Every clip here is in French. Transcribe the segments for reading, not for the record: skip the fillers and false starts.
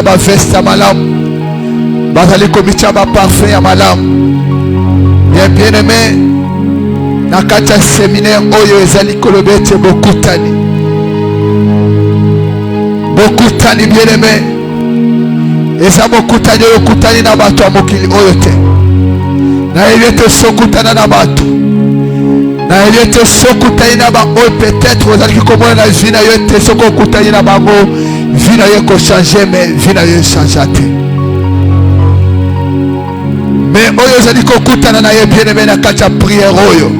ba veste ya malamu, bazali komitia ba parfum ya malamu. Bien aimé, na kati ya séminaire oyo ezali koloba ete bokutani. Bokutani bien aimé. Eza bokutani oyo okutani na bato ya mokili oyo te. Nayebi ete sokutana na bato. Nayebi ete sokutani na ba oyo peut-être ozalaki komona na vie na yo ete soko okutani na bango vie na yo ekochange mais vie na yo echange te. Mais oyo ozali kokutana na ye bien aimé na kati ya prière oyo.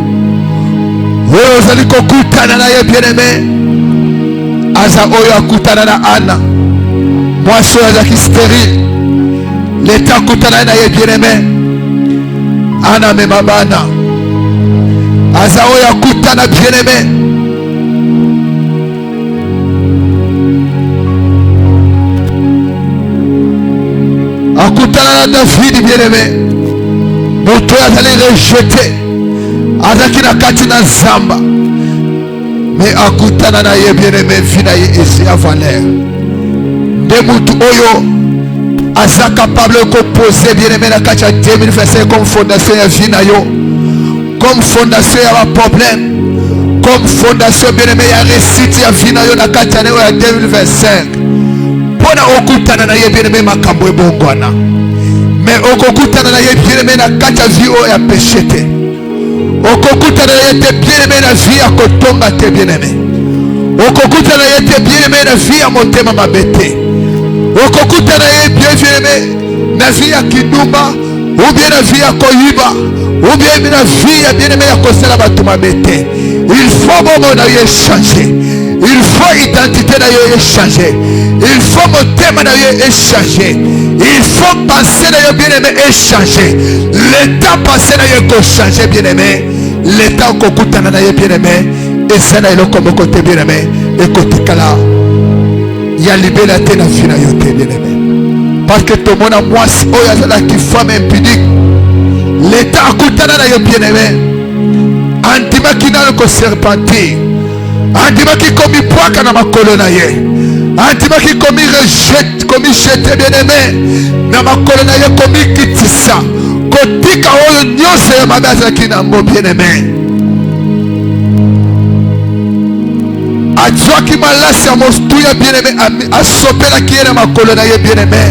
Oyo ozali kokutana na ye bien aimé. Aza oyo akutana na Anna. Mwasi oyo azalaki stérile. Leta akutana na ye bien aimé. Anna mema bana. Aza oyo akutana bien aimé. Akutana na David bien aimé. Moto azali rejeté. Azaki na kati na zamba. Mais akutana na ye bien aimé vina ye esi a valeur. De mutu oyo aza capable de poser bien aimé na kati ya 2025 comme fondation ya vina yo. Comme fondation ya problème. Comme fondation bien aimé ya réussite ya vina yo na kati ya 2025. Pona okutana na ye bien aimé makambo ebongwana. Mais okokutana na ye bien aimé na kati ya vie ya péché te. Okokutana na ye te bien aimé na vie ya kotonga te bien aimé. Okokutana na ye te bien aimé na vie ya motema mabete. Okokutana na ye bien aimé na vie ya kidumba ou bien na vie ya koyiba ou bien na vie ya bien aimé ya kosala bato mabete. Il faut bongo na ye changer. Il faut identité na yo échanger. Il faut motema na yo échanger. Il faut penser na yo bien aimé échanger. L'état passé na yo ko changer bien aimé. L'état kokutana na yo bien aimé. Et ça na yo comme côté bien aimé. Et côté kala. Ya libéla te na vie na yo te bien aimé. Parce que tout le monde a moi oya zala ki femme impudique. L'état akutana na yo bien aimé. Antima ki na ko serpentir. Andimaki komi poaka na makolo na ye. Andimaki komi rejette, komi jete bien aimé. Na makolo na ye komi kitisa. Kotika oyo nyonso ya mabe azalaki nango bien aimé. Azwaki malasi ya mostuya bien aimé. Asopelaki ye na makolo na ye bien aimé.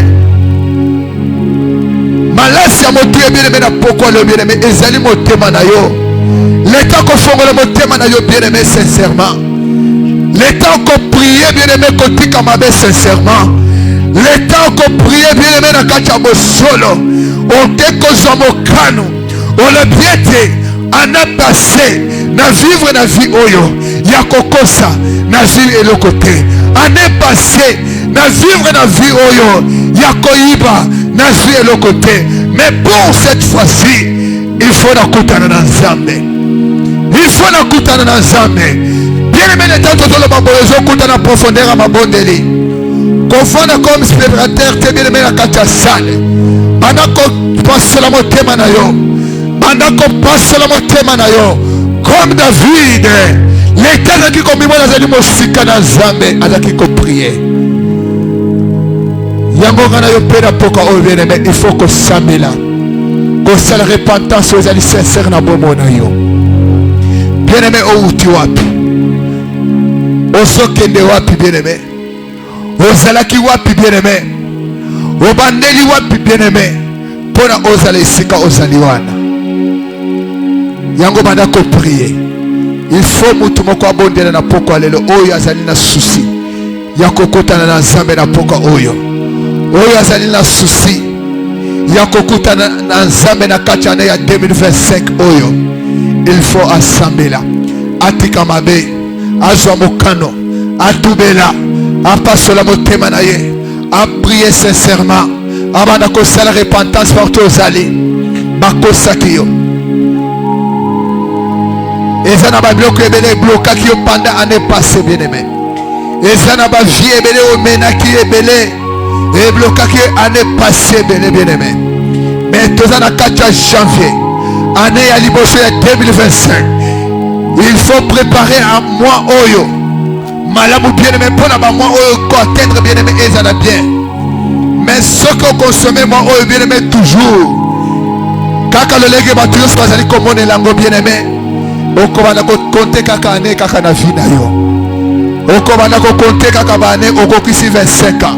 Malasi ya motuya bien aimé na pokwa le bien aimé. Ezali motema na yo. L'état kofongola motema na yo bien aimé sincèrement. L'état qu'on prier bien aimé kotika mabe sincèrement. L'état qu'on prier bien aimé na kacha bosolo. On teko zamokano. On le biete en a passé na vivre na vie oyo. Ya kokosa na vie elokote. En est passé na vivre na vie oyo. Ya koyiba na vie elokote. Mais pour cette fois-ci, il faut na kutana na nzambe. Il faut na kutana na nzambe. Bien aimé les temps de l'obambozo kutana na profondeur à mabondeli. Confondre comme spectateur te bien aimé la kacha sale. Bandako passe la motema na yo. Bandako passe la motema na yo. Comme David. L'état qui comme moi azali mosika na nzambe azaki ko prier. Yango kana yo pena poka o bien aimé il faut que samela. Que ça la repentance aux ali sincère na bomo na yo. Bien aimé o uti wapi. Osokende wapi bien aimé. Ozalaki wapi bien aimé. Obandeli wapi bien aimé. Pona ozala esika ozaliwana. Yango banda ko prier. Il faut mutu moko abondela na poko lelo oyo azali na souci. Ya kokotana na nzambe na poko oyo. Oyo azali na souci. Ya kokutana na nzambe na kati ya 2025 oyo. Il faut assembler là. Atika mabe. Azwa mokano. Atubela. Apasola motema na ye. A prier sincèrement. Abanda kosala repentance partout aux allées. Bakosaki yo. Eza na ba bloqué ebele blokaki yo pendant année passée bien aimé. Eza na ba vie ebele omenaki ebele. Et blokaki année passée bien aimé. Mais toza na kati ya janvier. Année ya liboso ya 2025. Il faut préparer un mois oyo. Malamu bien aimé pour la mois oyo ko atteindre bien aimé ezana bien. que consommer moi oh bien-aimé toujours kaka lolenge bato nyonso bazali komonela yango bien-aimé okobanda kokonte kaka ane kaka na vie na yo okobanda kokonte kaka bane okokisi 25 ans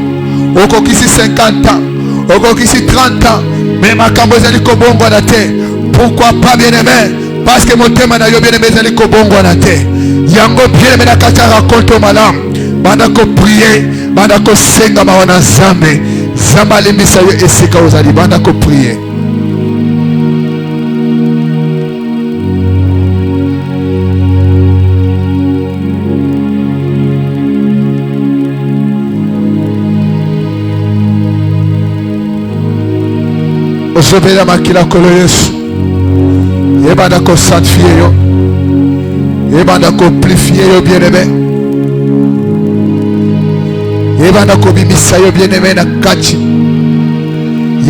okokisi 50 ans okokisi 30 ans mais makambo ezali kobongwana te. Pourquoi pas bien-aimé? Parce que mon thème na yo bien-aimé ezali kobongwana te. Yango bien-aimé na kati ya raconte malamu banda ko prier banda ko senga mawana Nzambe Nzambe alimbisa yo esika ozali banda ko prier. Ozobela makila kolo Yesu ebanda ko sanctifier yo ebanda ko purifier yo bien-aimé ebanda ko bimisa yo bien-aimé na kati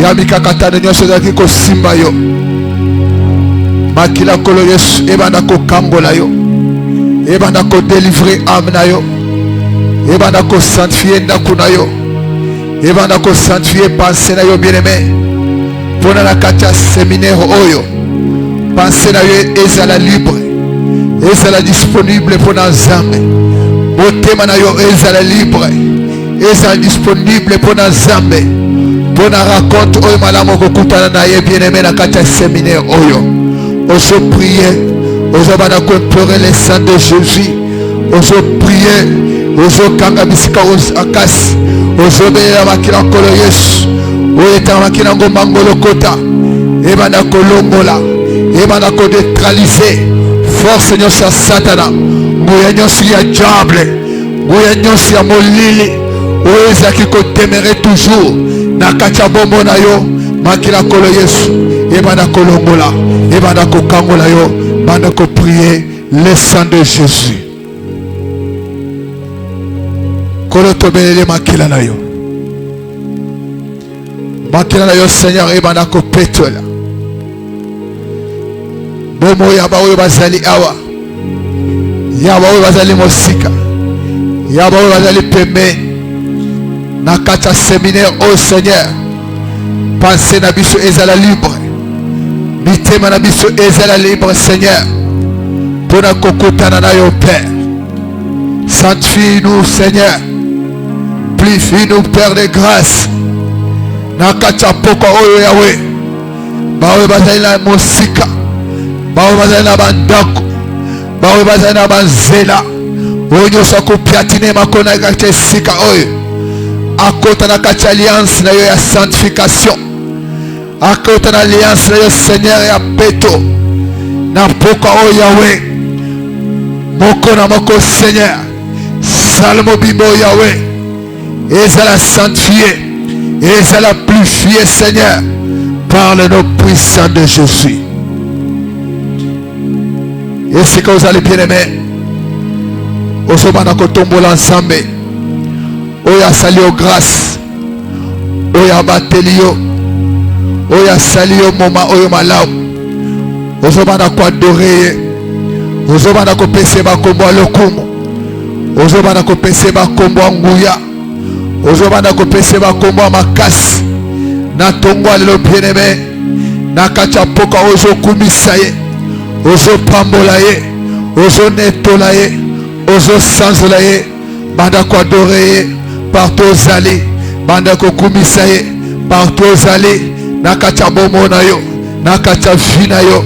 ya mikakatano nyonso ezalaki kosimba yo makila kolo Yesu ebanda ko kambola yo ebanda ko délivrer âme na yo ebanda ko sanctifier ndako na yo ebanda ko sanctifier pensée na yo bien-aimé pona na kati ya séminaire oyo pensée na yo ezala libre ezala disponible pona Nzambe motema na yo ezala libre ezala disponible pona Nzambe pona raconte oyo malamu okokutana na ye bien-aimé na kati ya séminaire oyo ozo prier ozo bana ko implorer le sang de Jésus ozo prier ozo kanga bisika akasi ozo belela makila nkolo Yesu oyo etamaki na ngomba ngolokota ebanda kolongola ebanda kodetralize force nyonso ya satana nguya nyonso ya diable nguya nyonso ya molili oyo ezalaki kotemere toujours na kati ya bombo na yo makila nkolo Yesu ebanda kolongola ebanda kokangola yo banda koprier le sang de Jésus kolo tobelele makila na yo makila na yo Seigneur ebanda kopetola bomo yaba oyo bazali awa yaba oyo bazali mosika yaba oyo bazali pembeni na kati ya séminaire au Seigneur pensée na biso ezala libre mitema na biso ezala libre Seigneur pona kokutana na yo Père. Sanctifie-nous Seigneur, purifie-nous Père de grâce na kati ya pokwa oyo Yahweh baoyo bazali na mosika baoyo bazali na bandako baoyo bazali na banzela oyo nyonso akopiatine makona kati ya esika oyo akota na kati ya alliance na yo ya sanctification akota na alliance na yo Seigneur ya peto na pokwa oyo Yahweh moko na moko Seigneur salmo bimbo Yahweh ezala sanctifié ezala purifié Seigneur par le nom puissant de Jésus. Et c'est que vous allez bien aimer ozobana kotombola Nzambe oyo asali yo grâce oyo abateli yo oyo asali yo moma oyo malamu ozobana koadore ye ozobana kopesa bakombo ya lokumu ozobana kopesa bakombo ya nguya ozobana kopesa bakombo ya makasi na tongo lelo bien-aimé na kati ya poka ozokumisa ye ozopambola ye ozonetola ye ozosanzola ye banda koadore ye partout ozali banda kokumisa ye partout ozali na kati ya bomo na yo na kati ya vie na yo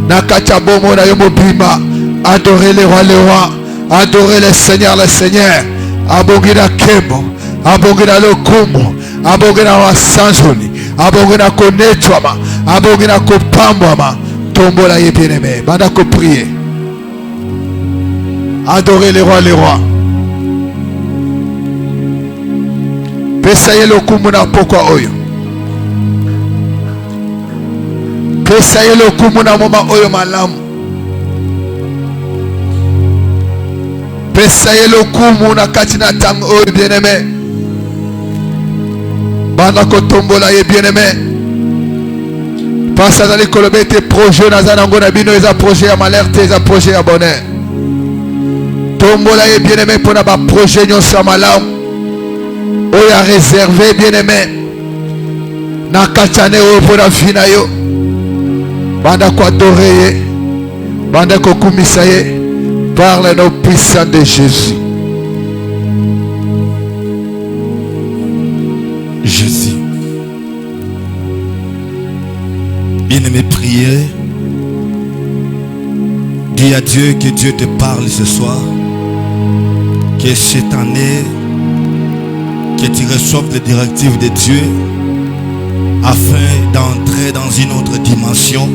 na kati ya bomo na yo mobimba adorer le roi adorer le Seigneur abongi na kembo abongi na lokumu abongi na wasanzoli abongi na konetwama abongi na kopambwama tombola ye bien-aimé banda ko prier adorer le roi pesa ye lokumu na pokwa oyo pesa ye lokumu na moma oyo malamu pesa ye lokumu na kati na tango oyo bien-aimé banda kotombola ye bien-aimé parce azali koloba ete projet naza nango na bino eza projet ya malheur te eza projet ya bonheur tombola ye bien-aimé mpona baprojet nyonso ya malamu oyo ya réservé bien-aimé nakatane opora fina yo banda ko adorer banda ko kumisa ye par le nom puissant de Jésus. Jésus. Bien-aimé, priez. Dis à Dieu que Dieu te parle ce soir. Que cette année, que tu reçoives les directives de Dieu afin d'entrer dans une autre dimension.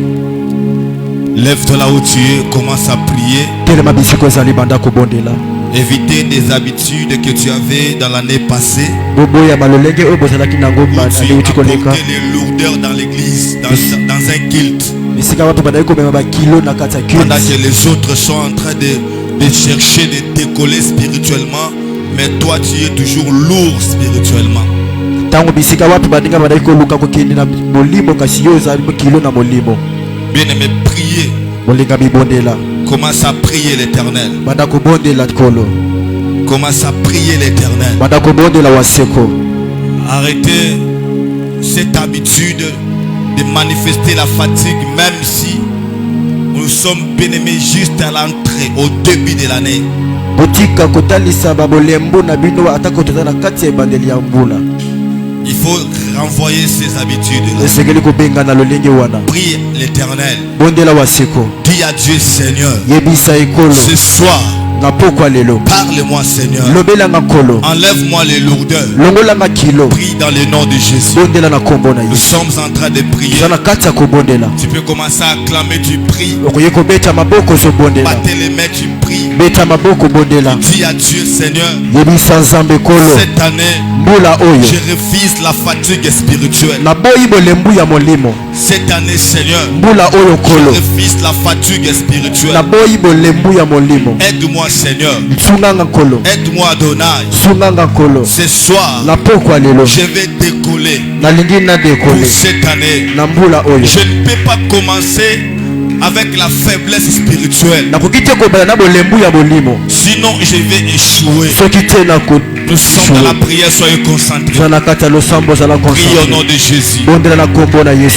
Lève-toi là où tu es, commence à prier. Éviter des habitudes que tu avais dans l'année passée. Où tu apportais les lourdeurs dans l'église, dans un culte. Pendant que les autres sont en train de chercher de décoller spirituellement, mais toi tu es toujours lourd spirituellement. Bien-aimé, priez. Commence à prier l'Éternel. Commence à prier l'Éternel. Arrêtez cette habitude de manifester la fatigue, même si nous sommes bien-aimés juste à l'entrée, au début de l'année. Il faut renvoyer ces habitudes-là. Prie l'Éternel. Dis à Dieu, Seigneur, ce soir, parle-moi, Seigneur. Enlève-moi les lourdeurs. Prie dans le nom de Jésus. Nous sommes en train de prier. Tu peux commencer à acclamer, tu pries. Battez les mains, tu pries. Dis à Dieu, Seigneur, cette année, je refuse la fatigue spirituelle. Cette année, Seigneur, je refuse la fatigue spirituelle. Aide-moi, Seigneur. Aide-moi, Adonai. Ce soir, je vais décoller pour cette année. Je ne peux pas commencer avec la faiblesse spirituelle. Sinon, je vais échouer. Nous sommes dans la prière, soyez concentrés. Priez au nom de Jésus.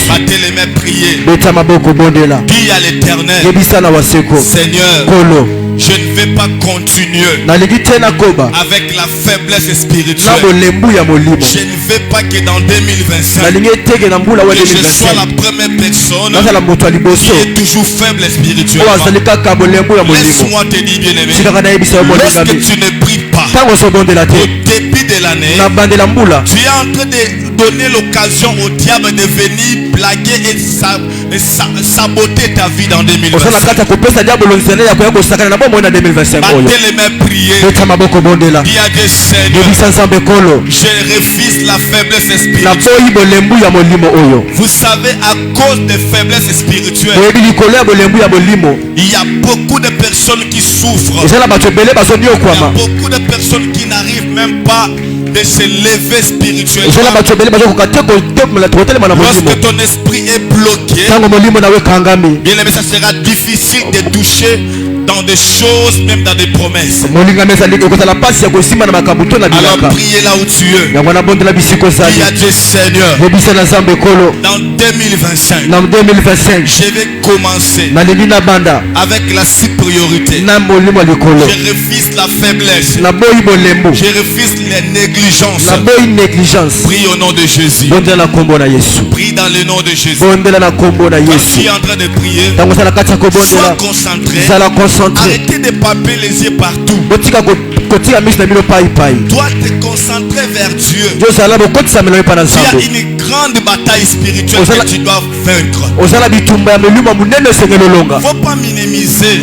Battez les mains, priez. Dis à l'Éternel, Seigneur, je ne vais pas continuer avec la faiblesse spirituelle. Je ne veux pas que dans 2025 que je sois la première personne qui est toujours faible spirituellement. Laisse-moi te dire, bien-aimé, lorsque tu ne pries pas au début de l'année, tu es en train de donner l'occasion au diable de venir blaguer et saboter ta vie dans 2025. Battez les mains, priez. Dis à Dieu, Seigneur, je refuse la faiblesse spirituelle. Vous savez, à cause des faiblesses spirituelles, il y a beaucoup de personnes qui souffrent. Il y a beaucoup de personnes qui n'arrivent même pas de se lever spirituellement. Lorsque ton esprit est bloqué, bien aimé, ça sera difficile de toucher dans des choses, même dans des promesses. Alors priez là où tu es. Dis à Dieu, Seigneur, dans 2025, je vais commencer avec la supériorité. Je refuse la faiblesse. Je refuse les négligences. Prie au nom de Jésus. Prie dans le nom de Jésus. Quand tu es en train de prier, sois concentré. Arrêtez de paper les yeux partout. Dois te concentrer vers Dieu. Tu as une grande bataille spirituelle que tu dois vaincre. Il ne faut pas minimiser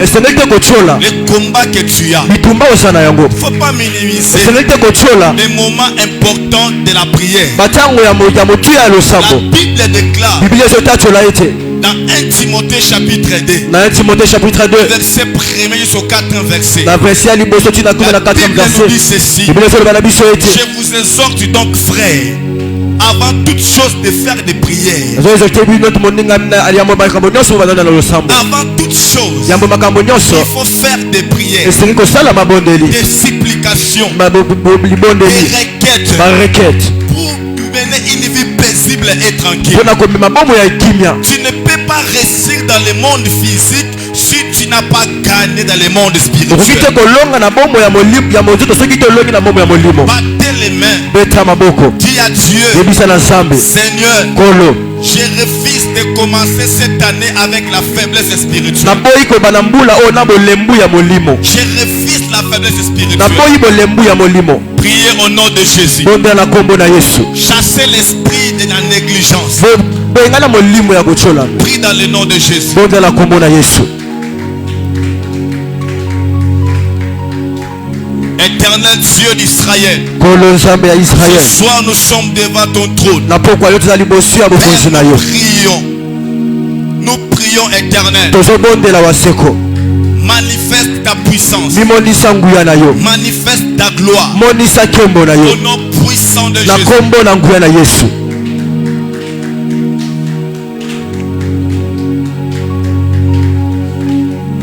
les combats que tu as. Il ne faut pas minimiser les moments importants de la prière. La Bible déclare dans 1 Timothée chapitre 2, verset 1 jusqu'au 4 verset. La Bible nous dit ceci: je vous exhorte donc, frères, avant toute chose de faire des prières. Avant toute chose, il faut faire des prières, des supplications, des requêtes pour mener une vie paisible paisible et tranquille. Tu ne peux pas réussir dans le monde physique si tu n'as pas gagné dans le monde spirituel. Battez les mains. Dis à Dieu, Seigneur, je refuse de commencer cette année avec la faiblesse spirituelle. Je refuse la faiblesse spirituelle. Priez au nom de Jésus. Chassez l'esprit de la négligence. Prie dans le nom de Jésus. Éternel Dieu d'Israël, ce soir nous sommes devant ton trône. Nous prions éternel. Manifeste ta puissance. Manifeste ta gloire. Au nom puissant de Jésus.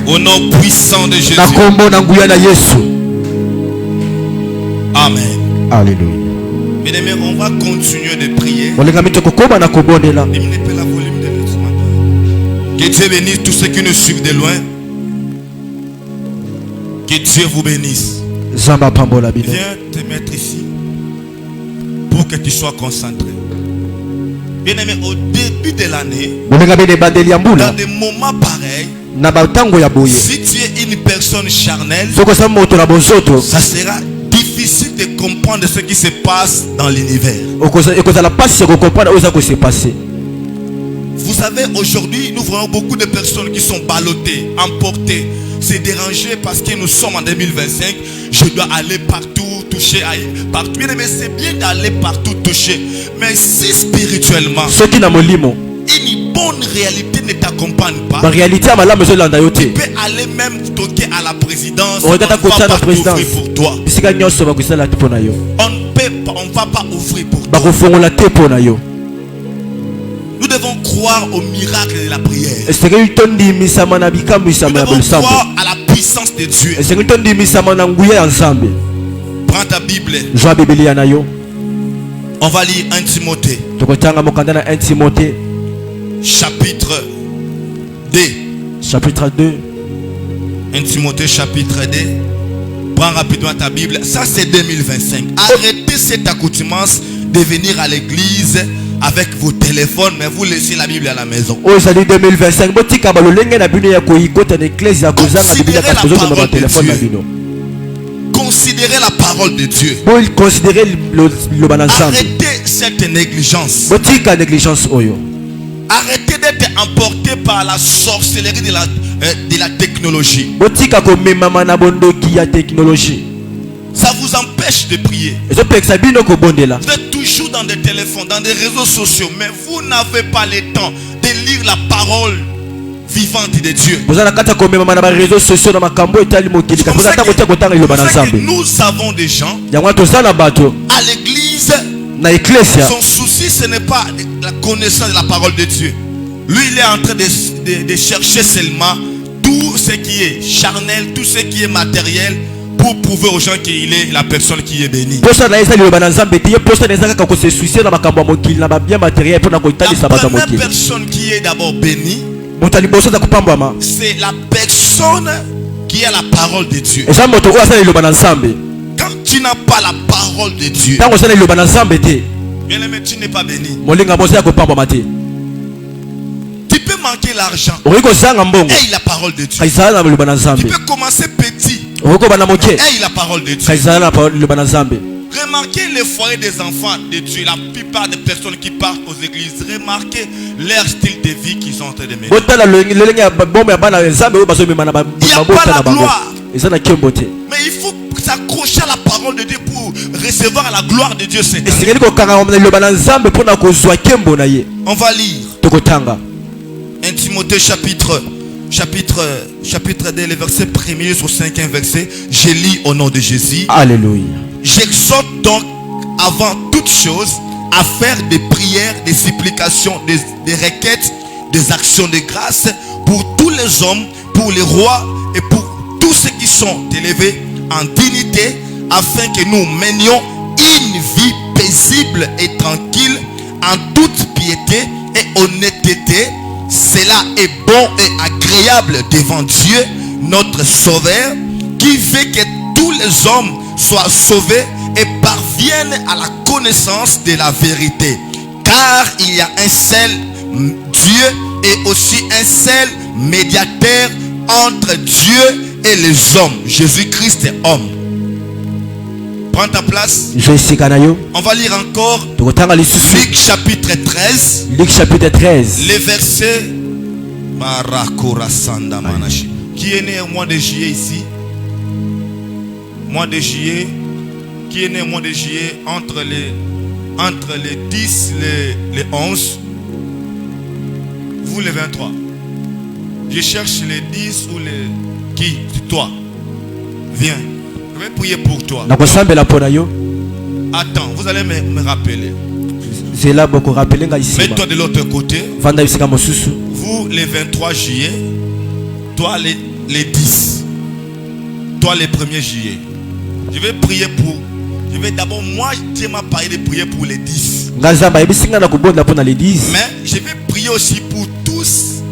Au nom puissant de Jésus. Amen. Alléluia. Mesdames, on va continuer de prier. Que Dieu bénisse tous ceux qui nous suivent de loin. Que Dieu vous bénisse. Viens te mettre ici pour que tu sois concentré. Bien aimé, au début de l'année, dans des moments pareils, si tu es une personne charnelle, ça sera difficile de comprendre ce qui se passe dans l'univers. Vous savez, aujourd'hui, nous voyons beaucoup de personnes qui sont ballottées, emportées, c'est dérangé parce que nous sommes en 2025. Je dois aller partout, toucher partout. Mais c'est bien d'aller partout toucher. Mais si spirituellement, une bonne réalité ne t'accompagne pas, tu peux aller même toquer à la présidence. On ne va pas ouvrir pour toi. On ne va pas ouvrir pour toi. Nous devons croire au miracle de la prière. Nous devons croire à la puissance de Dieu. Prends ta Bible. On va lire 1 Timothée. Chapitre 2. Chapitre 2. 1 Timothée chapitre 2. Prends rapidement ta Bible. Ça c'est 2025. Arrêtez cette accoutumance de venir à l'église avec vos téléphones, mais vous laissez la Bible à la maison. Considérez la parole de Dieu. Arrêtez cette négligence. Arrêtez d'être emporté par la sorcellerie de la technologie. Ça vous empêche de prier. Vous êtes toujours dans des téléphones, dans des réseaux sociaux, mais vous n'avez pas le temps de lire la parole vivante de Dieu. Nous avons des gens à l'église. Son souci, ce n'est pas la connaissance de la parole de Dieu. Lui, il est en train de chercher seulement tout ce qui est charnel, tout ce qui est matériel, pour prouver aux gens qu'il est la personne qui est bénie. La première personne qui est d'abord bénie, c'est la personne qui a la parole de Dieu. Quand tu n'as pas la parole de Dieu, bien aimé, tu n'es pas béni. Tu peux manquer l'argent et la parole de Dieu. Tu peux commencer petit et la parole de Dieu. Remarquez les foyers des enfants de Dieu. La plupart des personnes qui partent aux églises, remarquez leur style de vie qu'ils sont en train de mener. Il n'y a pas la gloire. Mais il faut s'accrocher à la parole de Dieu pour recevoir la gloire de Dieu cette année. On va lire 1 Timothée chapitre 2, le verset 1er jusqu'au 5e verset. Je lis au nom de Jésus. Alléluia. J'exhorte donc avant toute chose à faire des prières, des supplications, des requêtes, des actions de grâce pour tous les hommes, pour les rois et pour tous ceux qui sont élevés en dignité, afin que nous menions une vie paisible et tranquille en toute piété et honnêteté, cela est bon et agréable devant Dieu, notre Sauveur, qui veut que tous les hommes soient sauvés et parviennent à la connaissance de la vérité. Car il y a un seul Dieu et aussi un seul médiateur entre Dieu et les hommes, Jésus-Christ est homme. Prends ta place. On va lire encore Luc chapitre 13. Luc chapitre 13. Les versets. Qui est né au mois de juillet ici? Mois de juillet. Qui est né au mois de juillet entre les 10 les 11? Vous les 23. Je cherche les 10 ou les... Qui? Toi. Viens. Je vais prier pour toi. Attends, vous allez me rappeler. Mets-toi de l'autre côté. Vous les 23 juillet. Toi les 10. Toi les 1er juillet. Je vais prier pour... Je vais d'abord, moi Dieu m'a parlé de prier pour les 10. Mais je vais prier aussi pour tous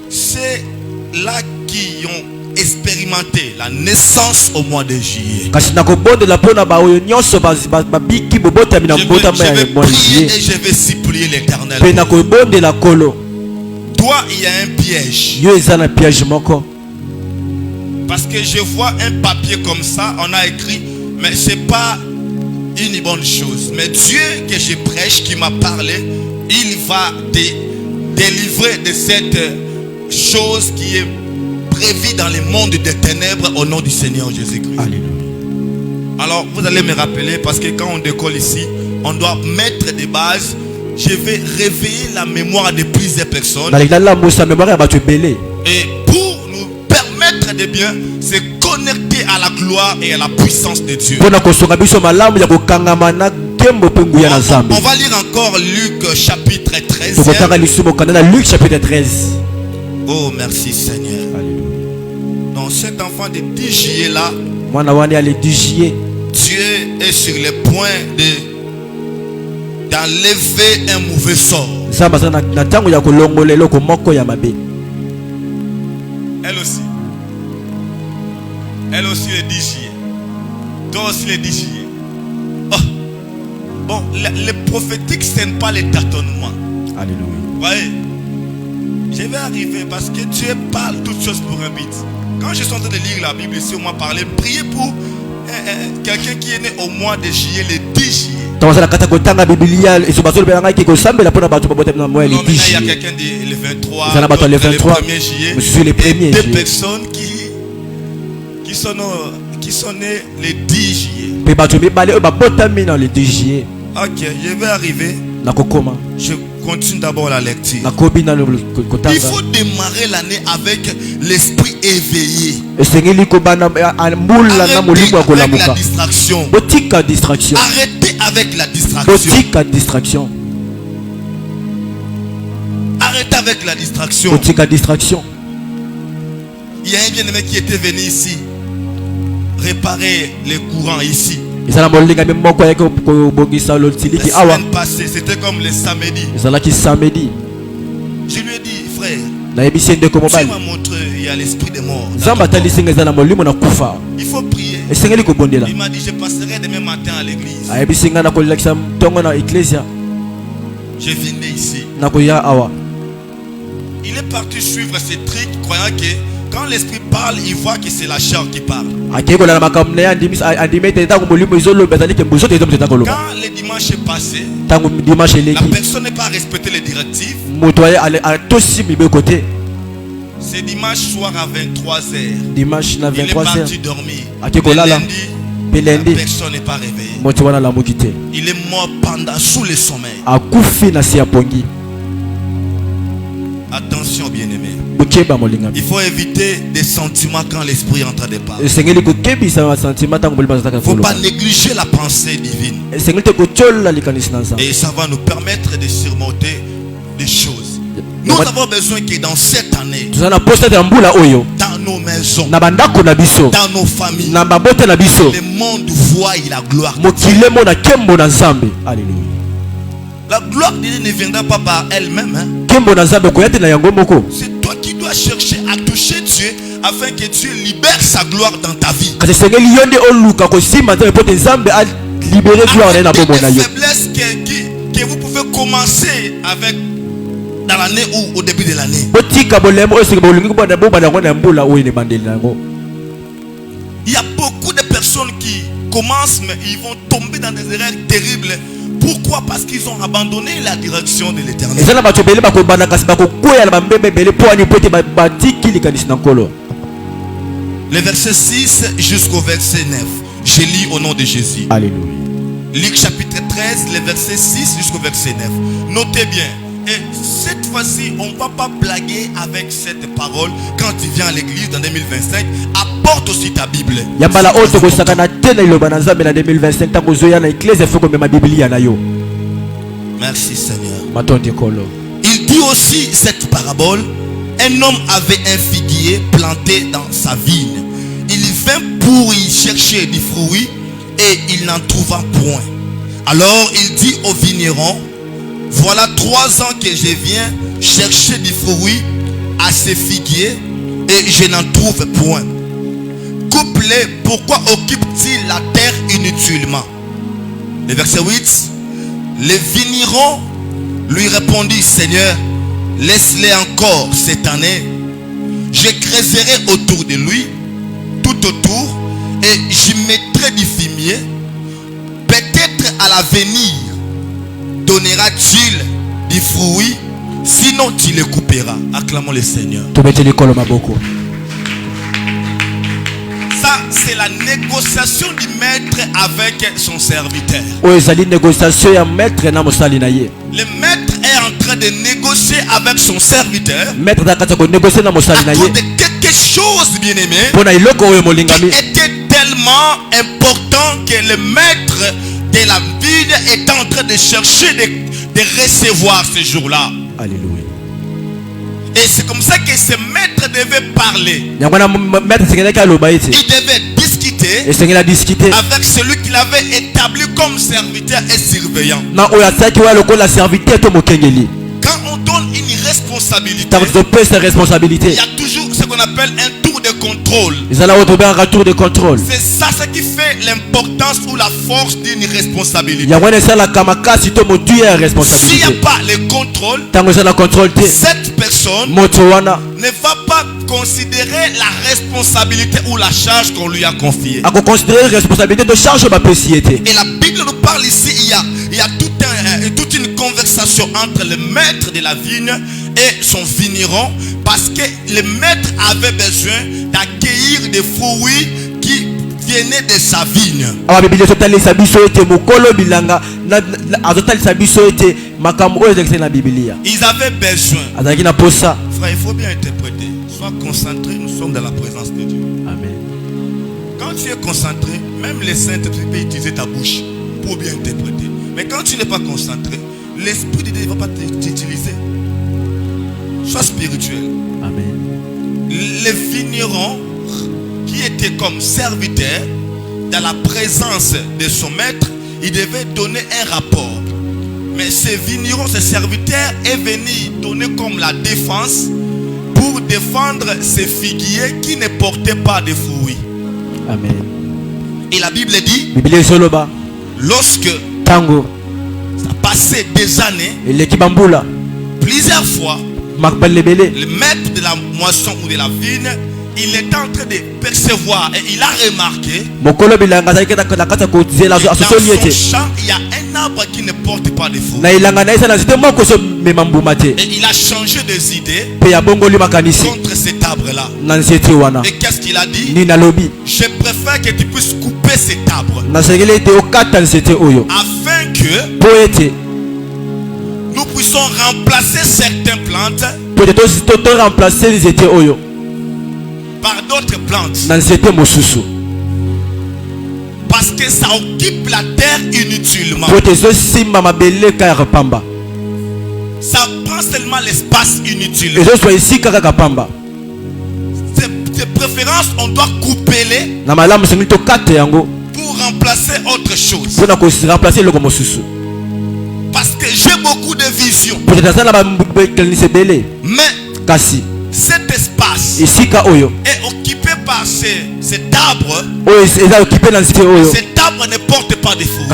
ceux-là qui ont expérimenté la naissance au mois de juillet. Je vais prier et je vais supplier l'Éternel. Toi, il y a un piège. Parce que je vois un papier comme ça, on a écrit, mais c'est pas une bonne chose. Mais Dieu que je prêche, qui m'a parlé, il va te délivrer de cette chose qui est prévue dans le monde des ténèbres au nom du Seigneur Jésus-Christ. Alors vous allez me rappeler, parce que quand on décolle ici, on doit mettre des bases. Je vais réveiller la mémoire de plusieurs personnes. Et pour nous permettre de bien se connecter à la gloire et à la puissance de Dieu. On va lire encore Luc chapitre 13. Luc chapitre 13. Oh merci Seigneur. Donc cet enfant de 10 juillet là, Dieu est sur le point d'enlever un mauvais sort. Elle aussi le 10 juillet. Toi aussi le 10 juillet. Oh. Bon, les prophétiques ce n'est pas les tâtonnements. Alléluia. Voyez, je vais arriver parce que Dieu parle toutes choses pour un but. Quand je suis en train de lire la Bible ici, on m'a parlé, priez pour quelqu'un qui est né au mois de juillet, le 10 juillet. Non, il y a quelqu'un dit le 23, le 1er juillet. Et deux personnes qui sont nées le 10 juillet. Ok, je vais arriver. Je continue d'abord la lecture. Il faut démarrer l'année avec l'esprit éveillé. Avec la distraction. Arrêtez avec la distraction. Arrêtez avec la distraction. Il y a un bien-aimé qui était venu ici réparer les courants ici. La semaine passée, c'était comme le samedi. Je lui ai dit, frère, tu m'as montré il y a l'esprit de mort. Il faut prier. Il m'a dit, je passerai demain matin à l'église. Je venais ici. Il est parti suivre ces trucs, croyant que quand l'esprit parle, il voit que c'est la chair qui parle. Quand le dimanche est passé, la personne n'est pas respecté les directives. C'est dimanche soir à 23h. Il est parti dormir. La personne n'est pas réveillée. Il est mort pendant sous le sommeil. Attention bien-aimé. Il faut éviter des sentiments quand l'esprit est en train de parler. Il ne faut pas négliger la pensée divine. Et ça va nous permettre de surmonter des choses. Nous avons besoin que dans cette année, dans nos maisons, dans nos familles, le monde voit la gloire de Dieu. La gloire de Dieu ne viendra pas par elle-même. Hein. C'est toi qui dois chercher à toucher Dieu afin que Dieu libère sa gloire dans ta vie. Avec des faiblesses que vous pouvez commencer avec dans l'année ou au début de l'année. Il y a beaucoup de personnes qui commencent mais ils vont tomber dans des erreurs terribles. Pourquoi? Parce qu'ils ont abandonné la direction de l'Éternel. Le verset 6 jusqu'au verset 9. Je lis au nom de Jésus. Alléluia. Luc chapitre 13, le verset 6 jusqu'au verset 9. Notez bien. Et cette fois-ci, on ne va pas blaguer avec cette parole. Quand tu viens à l'église en 2025, apporte aussi ta Bible. Merci Seigneur. Il dit aussi cette parabole. Un homme avait un figuier planté dans sa vigne. Il vint pour y chercher du fruit et il n'en trouva point. Alors il dit au vigneron: voilà 3 ans que je viens chercher du fruit à ce figuier et je n'en trouve point. Couple-les, pourquoi occupe-t-il la terre inutilement? Le verset 8. Le vigneron lui répondit: Seigneur, laisse-les encore cette année. Je creuserai autour de lui, tout autour, et j'y mettrai du fumier. Peut-être à l'avenir donnera-t-il du fruit, sinon tu le couperas. Acclamons le Seigneur. Ça, c'est la négociation du maître avec son serviteur. Le maître est en train de négocier avec son serviteur à cause de quelque chose, bien aimé, qui était tellement important que le maître de la vigne est en train de chercher de recevoir ce jour-là. Alléluia. Et c'est comme ça que ce maître devait parler. Il devait discuter avec celui qu'il avait établi comme serviteur et surveillant. Quand on donne une responsabilité, il y a toujours ce qu'on appelle un tour de contrôle. C'est ça ce qui fait l'importance ou la force d'une responsabilité. S'il n'y a pas le contrôle, cette personne ne va pas considérer la responsabilité ou la charge qu'on lui a confiée. Et la Bible nous parle ici, il y a toute une conversation entre le maître de la vigne et son vigneron, parce que le maître avait besoin d'accueillir des fruits qui venaient de sa vigne. Ils avaient besoin. Frère, il faut bien interpréter. Sois concentré, nous sommes dans la présence de Dieu. Amen. Quand tu es concentré, même les saints, tu peux utiliser ta bouche pour bien interpréter. Mais quand tu n'es pas concentré, l'Esprit de Dieu ne va pas t'utiliser. Sois spirituel. Amen. Le vigneron qui était comme serviteur dans la présence de son maître, il devait donner un rapport. Mais ce vigneron, ce serviteur est venu donner comme la défense pour défendre ces figuiers qui ne portaient pas de fruits. Amen. Et la Bible dit, lorsque ça passait des années, plusieurs fois, le maître de la moisson ou de la vigne, il était en train de percevoir et il a remarqué dans son champ, il y a un arbre qui ne porte pas de fruits. Et il a changé des idées contre cet arbre-là. Et qu'est-ce qu'il a dit? Je préfère que tu puisses couper cet arbre afin que nous puissions remplacer certaines plantes par d'autres plantes. Parce que ça occupe la terre inutilement. Ça prend seulement l'espace inutilement. De préférence, on doit couper les pour remplacer autre chose. Parce que j'ai Mais cet espace est occupé par cet arbre. Cet arbre ne porte pas de fruits.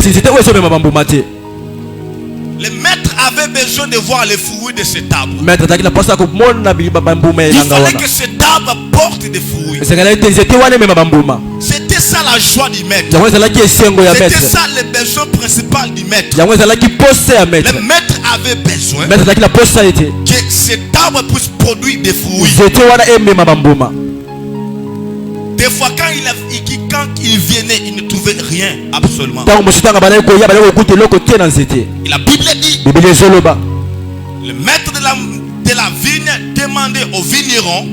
Le maître avait besoin de voir les fruits de cet arbre. Il fallait que cet arbre porte des fruits. C'était ça la joie du maître. C'était ça le besoin principal du maître. Le maître avait besoin que cet arbre puisse produire des fruits. Des fois quand il venait, il ne trouvait rien absolument. La Bible dit, le maître de la vigne demandait au vigneron,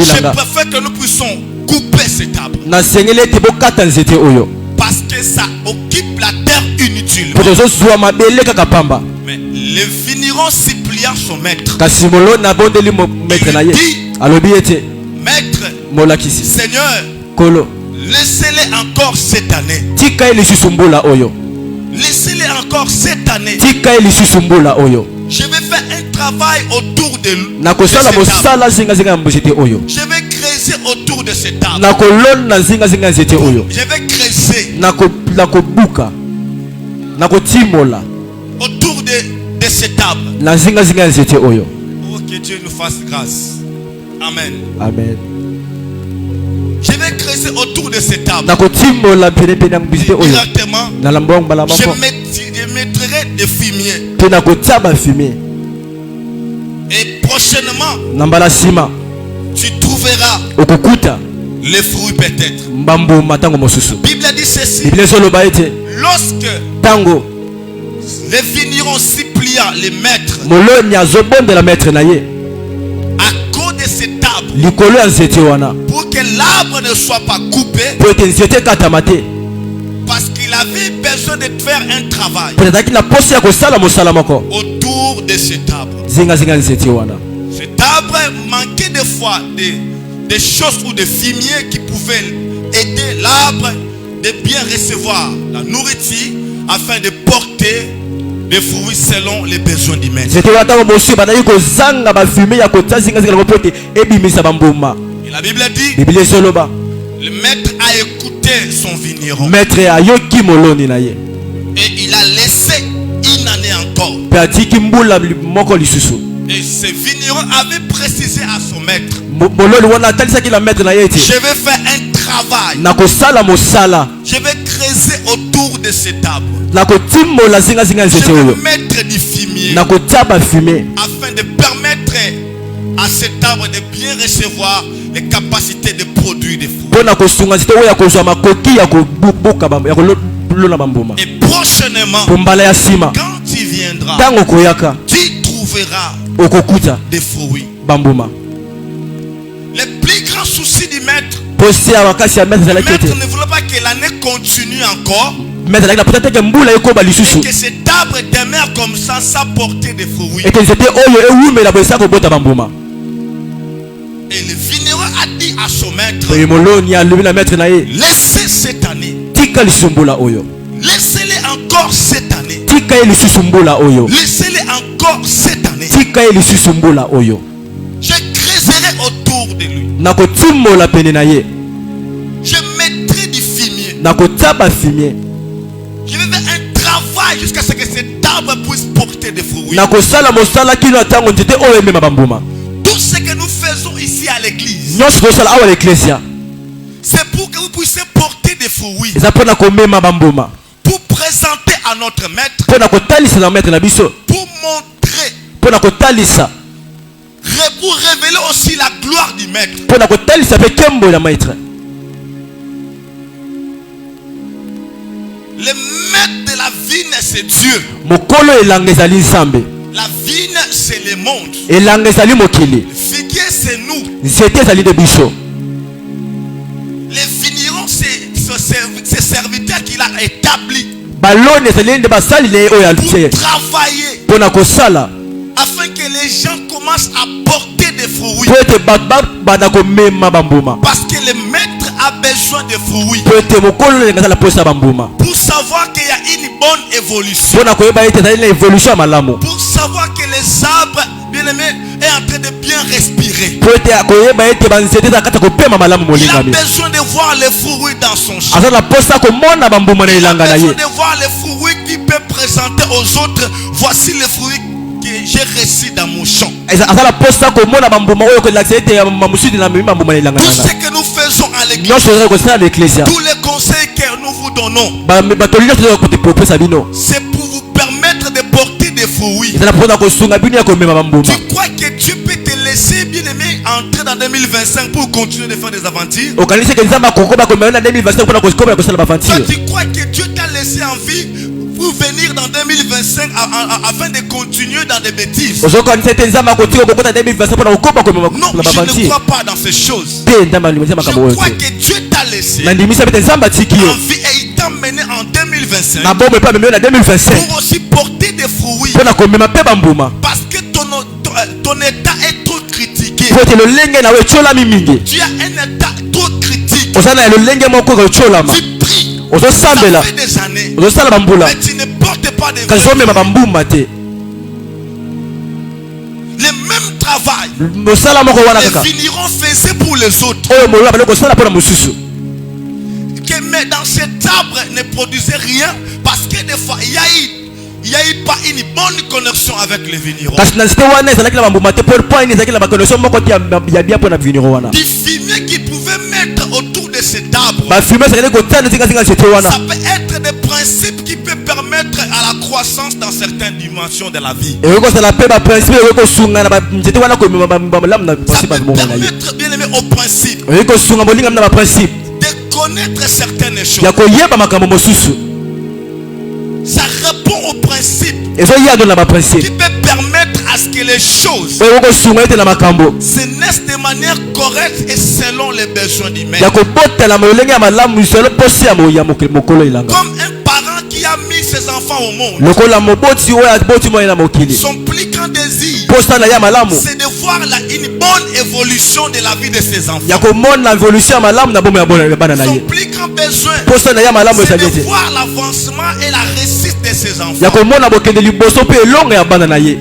je préfère que nous puissions couper cet arbre, parce que ça occupe la terre inutilement. Mais le vigneron supplia son maître. Il dit, Maître, Seigneur, laissez-les encore cette année. Laissez-les encore cette année. Je vais faire un travail autour de lui. Je vais creuser autour de cet arbre. Je vais creuser autour de cet arbre. Oh, que Dieu nous fasse grâce. Amen. Amen. Je vais creuser autour de cet arbre. Directement, je mettrai des fumiers. Et prochainement, tu trouveras les fruits peut-être. La Bible dit ceci. Lorsque les vignerons supplia les maîtres à cause de cet arbre, pour que l'arbre ne soit pas coupé, parce qu'il avait besoin de faire un travail autour de cet arbre. Cet arbre manquait des fois des choses ou des fumiers qui pouvaient aider l'arbre de bien recevoir la nourriture afin de porter des fruits selon les besoins du maître. Et la Bible dit, le maître a écouté son vigneron et il a laissé une année encore. Et ce vigneron avait précisé à son maître, je vais faire un travail. Je vais creuser autour de cet arbre. Je vais mettre du fumier afin de permettre à cet arbre de bien recevoir les capacités de produire des fruits. Et prochainement, quand tu viendras, tu trouveras des fruits. Le plus grand souci du maître, le maître ne voulait pas que l'année continue encore et que cet arbre demeure comme ça sans porter des fruits. Et le vigneron a dit à son maître, laissez cette année, laissez-les encore cette année, laissez-les encore cette année. Je creuserai autour de lui, je mettrai du fumier, je vais faire un travail jusqu'à ce que cet arbre puisse porter des fruits. Tout ce que nous faisons ici à l'église, c'est pour que vous puissiez porter des fruits, pour présenter à notre maître, pour montrer, pour révéler aussi la gloire du maître. Le maître de la vigne, c'est Dieu. La vigne, c'est le monde. Le figuier, c'est nous. Les vignerons, c'est ses serviteurs qu'il a établis pour travailler, afin que les gens commencent à porter des fruits. Parce que le maître a besoin de fruits pour savoir qu'il y a une bonne évolution. Pour savoir que les arbres, bien aimés, est en train de bien respirer. Il a besoin de voir les fruits dans son champ. Il a besoin de voir les fruits qu'il peut présenter aux autres. Voici les fruits que j'ai reçus dans mon champ. Tout ce que nous faisons à l'église, tous les conseils que nous vous donnons, c'est pour vous permettre de porter des fruits. Tu crois que Dieu peut te laisser, bien aimé, entrer dans 2025 pour continuer de faire des aventures? Tu crois que Dieu t'a laissé en vie pour venir dans 2025 afin de continuer dans des bêtises? Non, je ne crois pas dans ces choses. Je crois que Dieu t'a laissé en vie et il t'a mené en 2025 pour aussi porter des fruits. Parce que ton état est trop critiqué. Tu as un état trop critique. Tu pries. Ça fait des années. Mais tu ne portes pas de fruits. Le même travail les vignerons faisaient pour les autres. Mais dans cet arbre ne produisait rien parce que des fois il y a eu pas une bonne connexion avec les vignerons. Du fumier qu'ils pouvaient mettre autour de cet arbre, ça peut être des principes qui peuvent permettre à la croissance dans certaines dimensions de la vie. Ça peut permettre, bien aimé, au principe de connaître certaines choses. Ça répond au principe qui peut permettre à ce que les choses se naissent de manière correcte et selon les besoins humains. Comme un parent qui a mis ses enfants au monde, son plus grand désir, c'est de voir une bonne évolution de la vie de ses enfants. Son plus grand besoin, c'est de voir l'avancement et la réussite de ses enfants.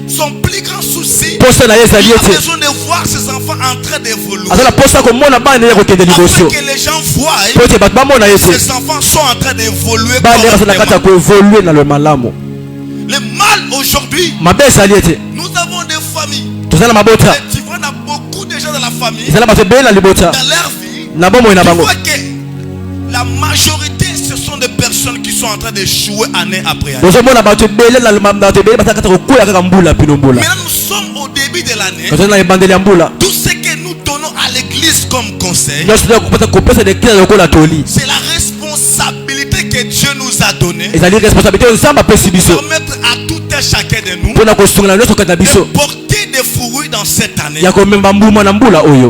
Son plus grand souci, il a besoin de voir ses enfants en train d'évoluer. Afin que les gens voient que ses enfants sont en train d'évoluer. Le mal aujourd'hui, nous avons des familles. Tu vois, on a beaucoup de gens dans la famille, dans leur vie. Tu vois que la majorité, ce sont des personnes qui sont en train d'échouer année après année. Maintenant, nous sommes au début de l'année. Tout ce que nous donnons à l'église comme conseil, c'est la responsabilité que Dieu nous a donnée de permettre à tout un chacun de nous de porter des fruits dans cette année.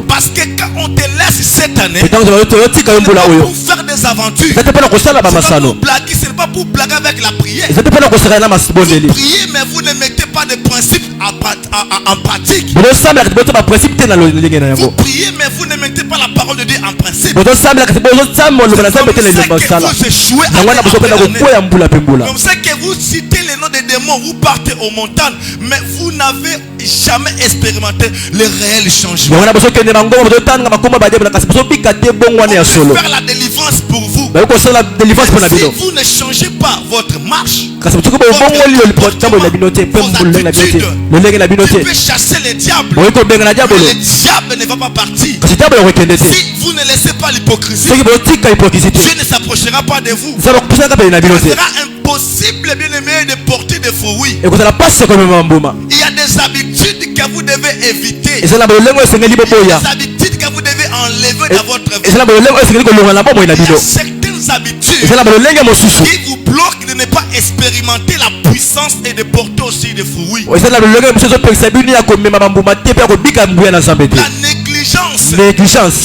Parce que quand on te laisse cette année, c'est pas pour faire des aventures, c'est pas pour blaguer, c'est pas pour blaguer avec la prière. Vous priez, mais vous ne mettez pas de principes en pratique. Vous priez, mais vous ne mettez pas la parole de Dieu en principe. Vous échouez comme ça que vous citez les noms des démons, vous partez aux montagnes, mais vous n'avez jamais expérimenté le réel changement. On peut faire la délivrance pour vous. Si vous ne changez pas votre marche, tu peux chasser les diables, mais le diable ne va pas partir. Si vous ne laissez pas l'hypocrisie, Dieu ne s'approchera pas de vous. Ce sera impossible, bien aimé, de porter des fruits. Il y a des habitudes que vous devez éviter. Il y a des habitudes que vous devez enlever dans votre vie. Il y a certaines habitudes qui vous bloquent de ne pas expérimenter la puissance et de porter aussi des fruits. La négligence,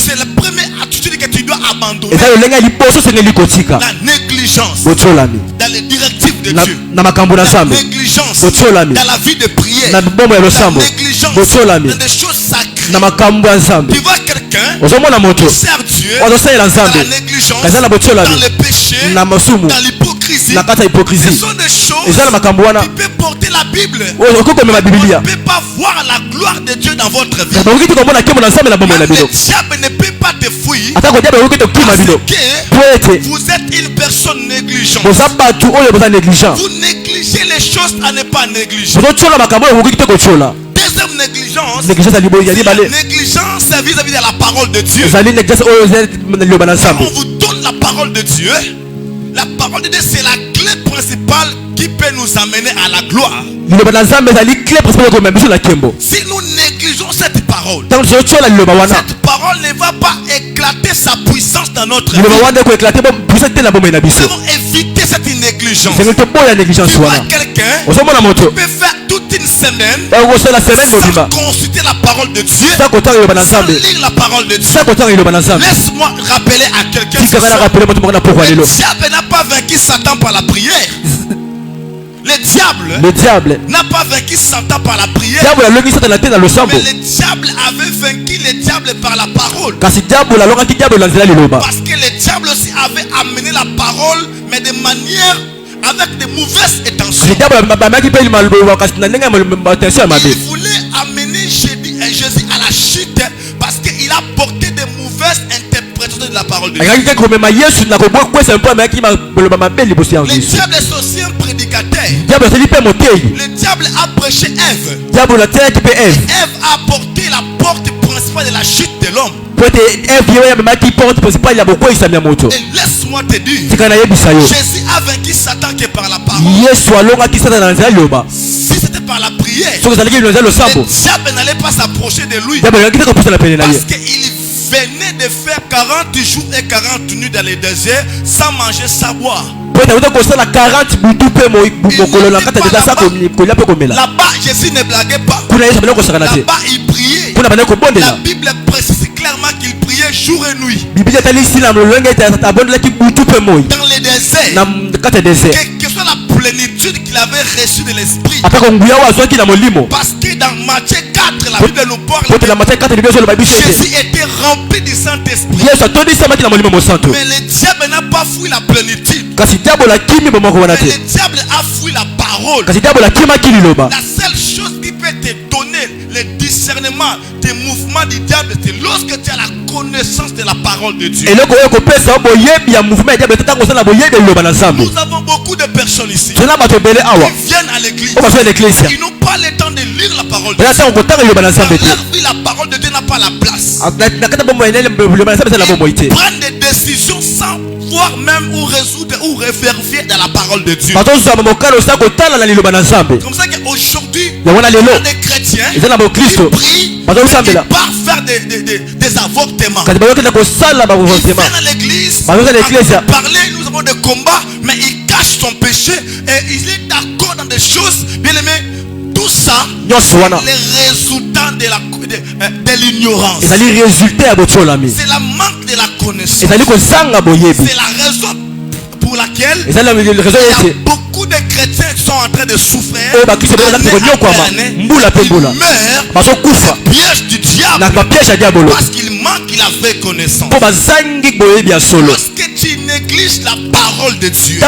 c'est la première attitude que tu dois abandonner. La négligence dans les directives de Dieu. La négligence dans la vie de prière. La négligence dans des choses sacrées. Tu vois quelqu'un qui sert Dieu dans la négligence, dans le péché, dans l'hypocrisie. l'hypocrisie. Ce sont des choses qui peuvent porter la Bible. On ne peut pas voir la gloire de Dieu dans votre vie. Même le diable ne peut pas te fuir parce que vous êtes une personne négligente. Vous négligez les choses à ne pas négliger. Deuxième négligence, la négligence vis-à-vis de la parole de Dieu. Quand on vous donne la parole de Dieu, la parole de Dieu c'est la clé principale qui peut nous amener à la gloire. Si nous négligeons cette parole ne va pas éclater sa puissance dans notre vie. Nous devons éviter cette négligence. Tu vois quelqu'un qui peut faire toute une semaine sans consulter la parole de Dieu, sans lire la parole de Dieu. Laisse-moi rappeler à quelqu'un le diable n'a pas vaincu Satan par la prière. Le diable n'a pas vaincu Satan par la prière. Mais le diable avait vaincu le diable par la parole. Parce que le diable aussi avait amené la parole, mais de manière avec de mauvaises intentions. Il voulait amener Jésus à la chute parce qu'il a porté de mauvaises interprétations de la parole de Dieu. Le diable est aussi un prédicateur. Le diable a prêché Ève. Ève a porté la porte principale de la chute de l'homme. Et laisse-moi te dire, Jésus a vaincu Satan que par la parole. Si c'était par la prière, le diable n'allait pas s'approcher de lui parce qu'il venait de faire 40 jours et 40 nuits dans le désert sans manger, sans boire. Là-bas, Jésus ne blaguait pas. Là-bas, il priait. La Bible précise clairement qu'il priait jour et nuit. Dans le désert, que soit la plénitude qu'il avait reçue de l'esprit. Parce que dans Matthieu 4, la Bible nous parle que Jésus était rempli du Saint-Esprit. Mais le diable n'a pas fui la plénitude. Mais le diable a fui la parole. La seule chose qui peut te donner le discernement des mouvements du diable, c'est lorsque tu as la connaissance de la parole de Dieu. Nous avons beaucoup de personnes ici qui viennent à l'église. Ils n'ont pas le temps de lire la parole de Dieu. Dans leur vie, la parole de Dieu n'a pas la place. Ils prennent des décisions sans voir même ou résoudre ou vérifier dans la parole de Dieu. Comme ça qu'aujourd'hui, il y a des chrétiens qui prient, qui partent faire des avortements. Ils viennent à l'église, parler, nous avons des combats, mais ils cachent son péché et il est d'accord dans des choses, bien aimé. Tout ça, les résultats de l'ignorance. C'est la manque de la connaissance. C'est la raison pour laquelle il y a beaucoup de chrétiens qui sont en train de souffrir. Ils meurent piège du diable parce qu'ils manquent la vraie connaissance. Lorsque tu négliges la parole de Dieu,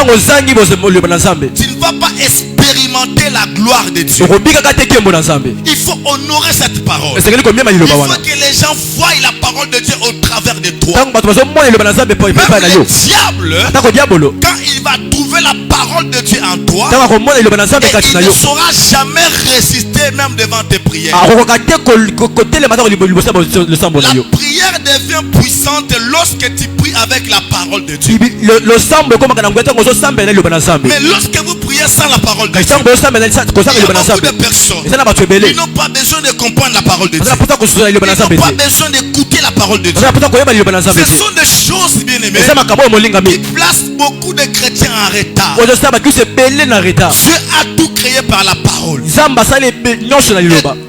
tu ne vas pas expérimenter la gloire de Dieu. Il faut honorer cette parole. Il faut que les gens voient la parole de Dieu au travers de toi. Même le diable, quand il va trouver la parole de Dieu en toi, il ne saura jamais résister même devant tes prières. La prière devient puissante lorsque tu pries avec la parole de Dieu. Mais lorsque vous priez sans la parole de Dieu, il y a beaucoup de personnes qui n'ont pas besoin de comprendre la parole de Dieu. Ils n'ont pas besoin d'écouter la parole de Dieu. Ce sont des choses bien aimées qui placent beaucoup de chrétiens en retard. Dieu a tout créé par la parole. Et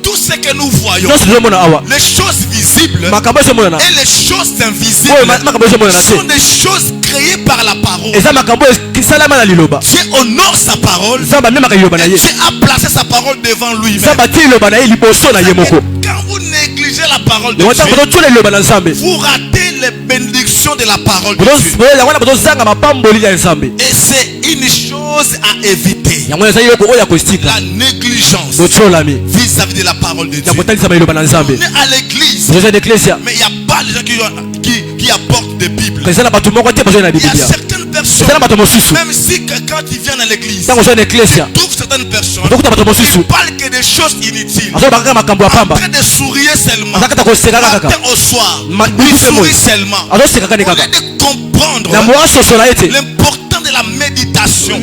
tout ce que nous voyons, les choses visibles et les choses invisibles, sont des choses créées par la parole. Dieu honore sa parole et Dieu a placé sa parole devant lui-même. Quand vous négligez la parole de Dieu, vous ratez les bénédictions de la parole de Dieu. Et c'est une chose à éviter. La négligence vis-à-vis de la parole de Dieu. On est à l'église, mais il n'y a pas de gens qui apportent des Bibles. Il y a certaines personnes, même si quand ils viennent à l'église, ils trouvent certaines personnes qui parlent que des choses inutiles, en train de sourire seulement, matin au soir, ils sourient seulement, au lieu de comprendre l'important de la méditation.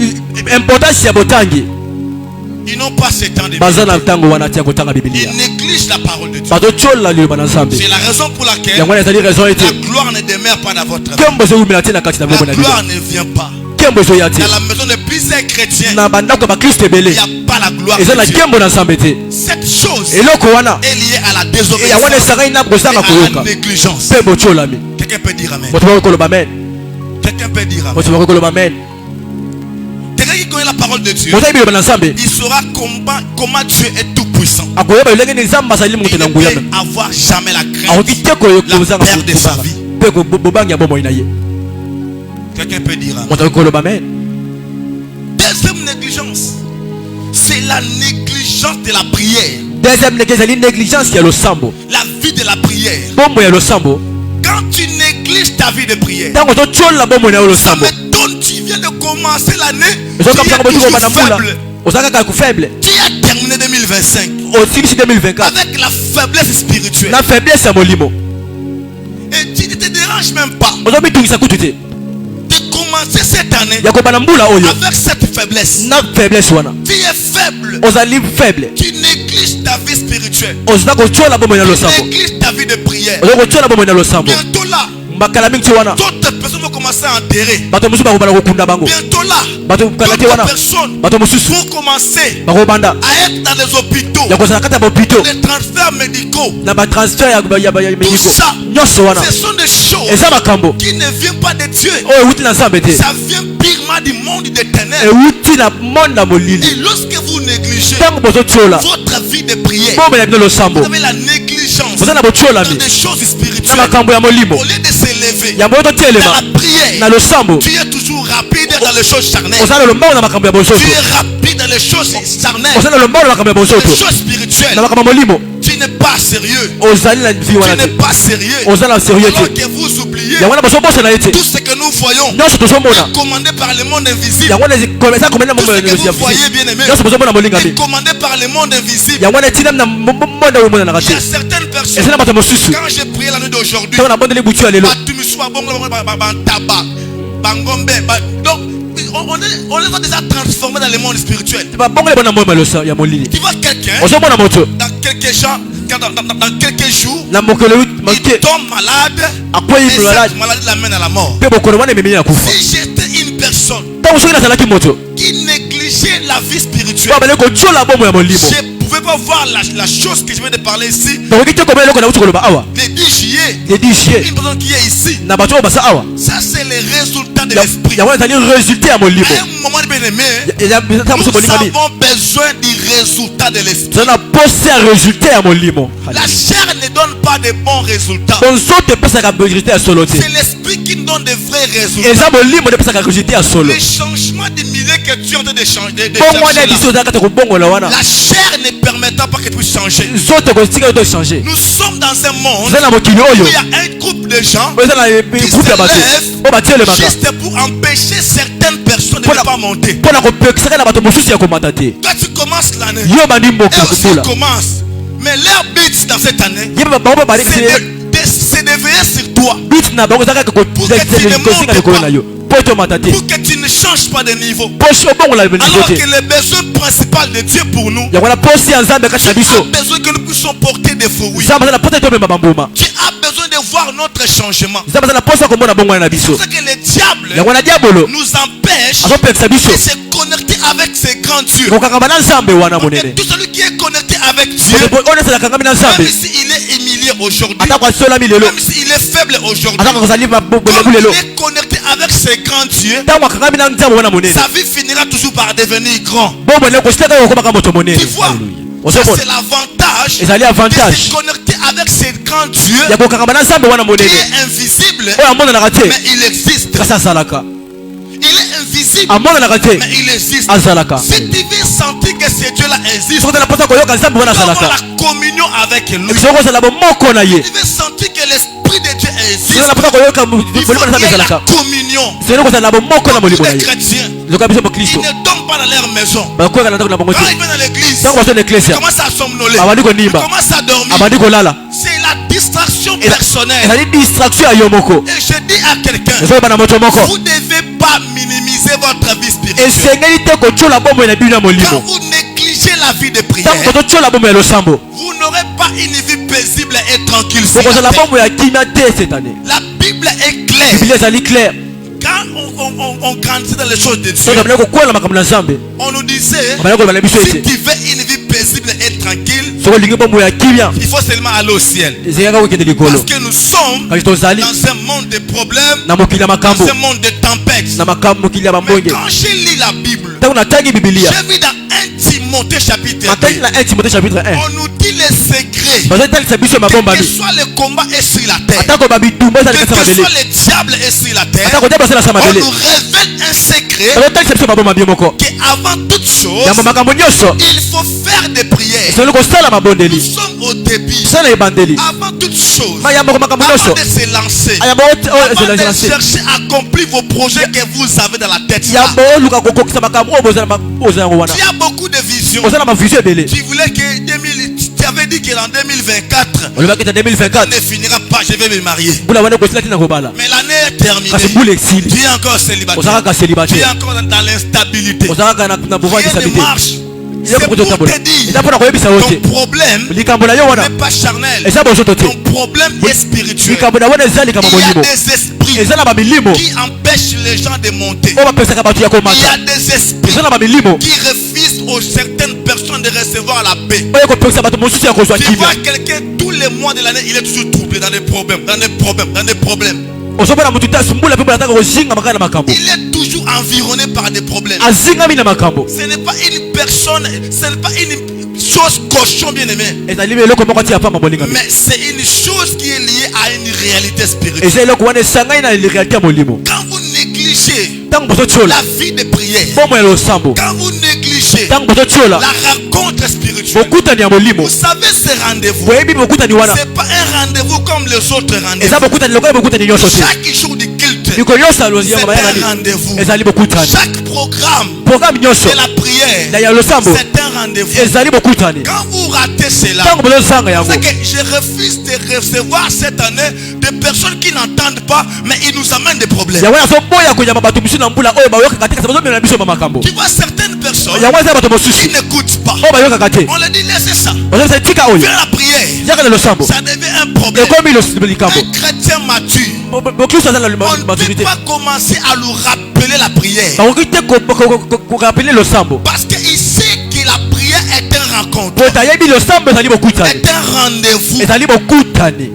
Ils n'ont pas ce temps de méditer. Ils négligent la parole de Dieu. C'est la raison pour laquelle la gloire ne demeure pas dans votre vie. La gloire ne vient pas. Dans la maison de plusieurs chrétiens, il n'y a pas la gloire de Dieu. Cette chose est liée à la désobéissance et à la négligence. Quelqu'un peut dire amen. Quelqu'un peut dire amen. Quelqu'un qui connaît la parole de Dieu, il saura comment Dieu est tout puissant. Il ne peut avoir jamais la crainte, la perte de sa vie. Quelqu'un peut dire amen. Deuxième négligence, c'est la négligence de la prière. La vie de la prière. Quand tu négliges ta vie de prière, ça m'étonne, tu viens de commencer l'année, tu es toujours faible. Tu as terminé 2025 avec la faiblesse spirituelle. Et tu ne te déranges même pas de commencer cette année avec cette faiblesse. Tu es faible. Tu négliges ta vie spirituelle. Tu négliges ta vie de prière. Bientôt là, d'autres personnes vont commencer à enterrer. Bientôt là, d'autres personnes vont commencer à être dans les hôpitaux, les transferts médicaux. Tout ça, ce sont des choses qui ne viennent pas de Dieu. Ça vient purement du monde des ténèbres. Et lorsque vous négligez votre vie de prière, vous avez la négligence dans des choses spirituelles. Au lieu de s'élever dans la prière, tu es toujours rapide dans les choses charnelles. Tu es rapide dans les choses charnelles, les choses spirituelles. Tu n'es pas sérieux. Tu n'es pas sérieux. Alors que vous oubliez tout ce que nous voyons est commandé par le monde invisible. Tout ce que vous voyez, bien aimé, est commandé par le monde invisible. Il y a certaines personnes, quand j'ai prié la nuit d'aujourd'hui, donc on les a déjà transformés dans le monde spirituel. Tu vois quelqu'un, dans quelques gens, dans quelques jours, il tombe malade et cette maladie l'amène à la mort. Si j'étais une personne qui négligeait la vie spirituelle, je ne pouvais pas voir la chose que je viens de parler ici. Le 10 juillet, une personne qui est ici, ça c'est le résultat de l'esprit. À un moment bien aimé, nous avons besoin du résultat de l'esprit. La chair ne donne pas de bons résultats. C'est l'esprit qui nous donne de vrais résultats. Le changement de milieu que tu es en train de changer, la chair ne permettra pas que tu puisses changer. Nous sommes dans un monde où il y a un groupe de gens qui se lèvent juste pour empêcher certaines personnes de ne pas monter. Quand tu commences l'année, elles aussi commencent. Mais leur but dans cette année, c'est de veiller sur toi pour que tu ne montes pas, pour que tu ne changes pas de niveau. Alors que le besoin principal de Dieu pour nous, tu as besoin que nous puissions porter des fruits. Tu as besoin de voir notre changement. C'est pour ça que le diable nous empêche de se connecter avec ces grands dieux. Et tout celui qui est connecté avec Dieu, même s'il est humilié aujourd'hui, même s'il est faible aujourd'hui, comme il est connecté avec ces grands dieux, sa vie finira toujours par devenir grand. Tu vois, ça c'est l'avantage de se connecter avec ces grands dieux qui est invisible, mais il existe. Il est invisible visible, mais il existe. Si tu veux sentir que ce Dieu-là existe, tu dois avoir la communion avec lui. Si tu veux sentir que l'Esprit de Dieu existe, il faut qu'il y ait la communion. Beaucoup de chrétiens, ils ne dorment pas dans leur maison. Quand ils viennent dans l'église, ils commencent à somnoler, ils commencent à dormir. C'est la distraction personnelle. Et je dis à quelqu'un, vous ne devez pas minimiser votre vie spirituelle. Quand vous négligez la vie de prière, vous n'aurez pas une vie paisible et tranquille. La Bible est claire. Quand on grandit dans les choses de Dieu, on nous disait, si tu veux une vie paisible et tranquille, il faut seulement aller au ciel. Parce que nous sommes dans un monde de problèmes, dans un monde de tempêtes. Mais quand j'ai lu la Bible, j'ai vu dans 1 Timothée chapitre 1, on nous dit les secrets. Quel que soit le combat est sur la terre, quel que soit le diable est sur la terre, on nous révèle un secret qu'avant toute chose, il faut faire des prières. Nous sommes au début. Avant toute chose, avant de se lancer, avant de chercher à accomplir vos projets que vous avez dans la tête, il y a beaucoup de visions. Tu voulais que tu avais dit que en 2024, on ne finira pas, je vais me marier. Mais l'année est terminée. Tu es encore célibataire. Tu es encore dans l'instabilité. Rien ne marche. C'est pour te dire, ton problème n'est pas charnel. Ton problème est spirituel. Il y a des esprits qui empêchent les gens de monter. Il y a des esprits qui refusent aux certaines personnes de recevoir la paix. Tu vois quelqu'un tous les mois de l'année, il est toujours troublé dans des problèmes. Il est toujours environné par des problèmes. Ce n'est pas une personne, ce n'est pas une chose cochon, bien aimé. Mais c'est une chose qui est liée à une réalité spirituelle. Quand vous négligez la vie de prière, quand vous négligez la rencontre spirituelle, vous savez ce rendez-vous, c'est pas un rendez-vous comme les autres rendez-vous. Chaque jour du culte, c'est un rendez-vous. Chaque programme de la prière, c'est un rendez-vous. Quand vous ratez cela, c'est que je refuse de recevoir cette année des personnes qui n'entendent pas, mais ils nous amènent des problèmes. Tu vois certaines personnes qui n'écoutent pas. On leur dit laissez ça. Viens la prière. Ça devient un problème. Un chrétien mature, on ne peut pas commencer à lui rappeler la prière. Parce qu'il sait que la prière est un rencontre. Est un rendez-vous.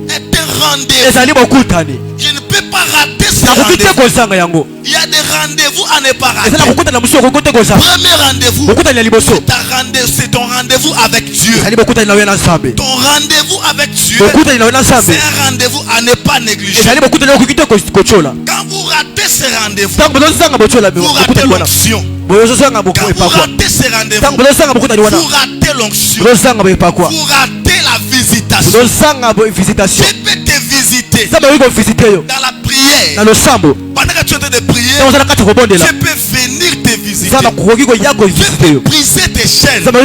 Est un rendez-vous. Je ne peux pas rater ce rendez-vous. Il y a des rendez-vous à ne pas rater. Premier rendez-vous, c'est ton rendez-vous avec Dieu. Ton rendez-vous avec Dieu, c'est un rendez-vous à ne pas négliger. Quand vous ratez ce rendez-vous, vous ratez l'onction. Quand vous ratez ce rendez-vous, vous ratez l'onction. Vous ratez la visitation. Je peux te visiter dans la prière. Pendant que tu es en train de prier, je peux venir te visiter. Je peux briser tes chaînes. Juste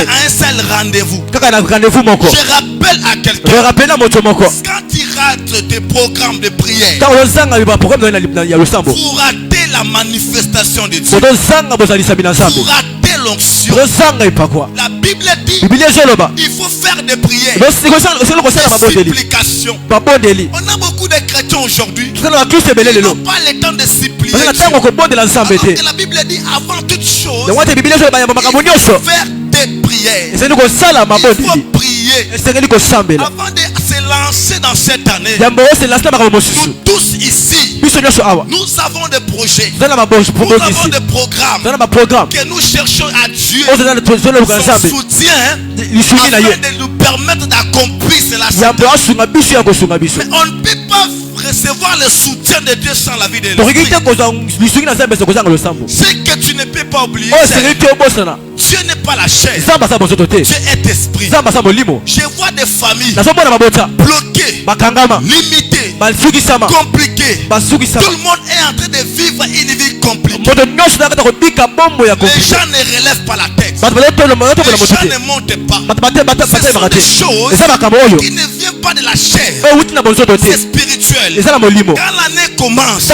à un seul rendez-vous. Je rappelle à quelqu'un, quand tu rates tes programmes de prière, vous ratez la manifestation de Dieu. Vous ratez l'onction. La Bible dit il faut faire des prières, des supplications. On a beaucoup de chrétiens aujourd'hui qui n'ont pas le temps de supplier Dieu. Alors que la Bible dit avant toute chose, il faut faire des prières. Il faut prier. Avant de se lancer dans cette année, nous tous ici, nous avons des projets, nous avons des programmes que nous cherchons à Dieu son soutien afin de nous permettre permettre d'accomplir cela. Mais on ne peut pas recevoir le soutien de Dieu sans la vie de l'esprit. Ce que tu ne peux pas oublier, Dieu n'est pas la chair, Dieu est esprit. Je vois des familles bloquées, limitées, compliquées. Tout le monde est en train de vivre une vie compliquée. Les gens ne relèvent pas la tête, les gens ne montent pas. Ce sont des choses qui ne viennent pas de la chair, c'est spirituel. Quand l'année commence, il y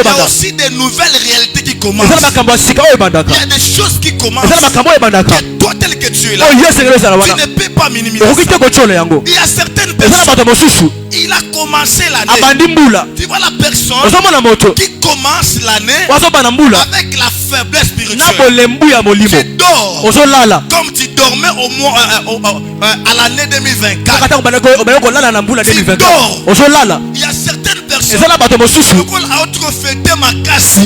a aussi des nouvelles réalités qui commencent. Il y a des choses qui commencent, que toi tel que tu es là, tu ne peux pas minimiser ça. Il y a certaines personnes, il a commencé l'année. Tu vois la personne qui commence l'année avec la faiblesse spirituelle. Tu dors comme tu dormais au mois, à l'année 2024. Tu dors. Il y a certaines personnes qui ont autre fêté ma casse.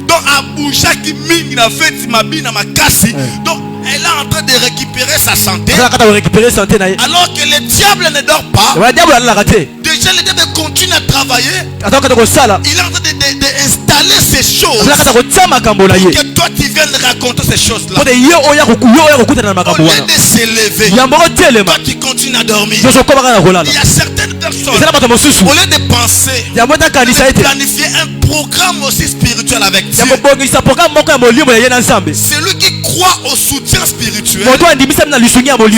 Donc à bouger qui mine la fête ma bine ma casse. Donc elle est en train de récupérer sa santé. Alors que le diable ne dort pas. Déjà le diable continue à travailler. Il est en train d'installer ces choses pour que toi tu viennes raconter ces choses là. Au lieu de s'élever, toi tu continues à dormir. Il y a certaines personnes, au lieu de penser, de planifier un programme aussi spirituel avec Dieu. Celui qui croit au soutien spirituel,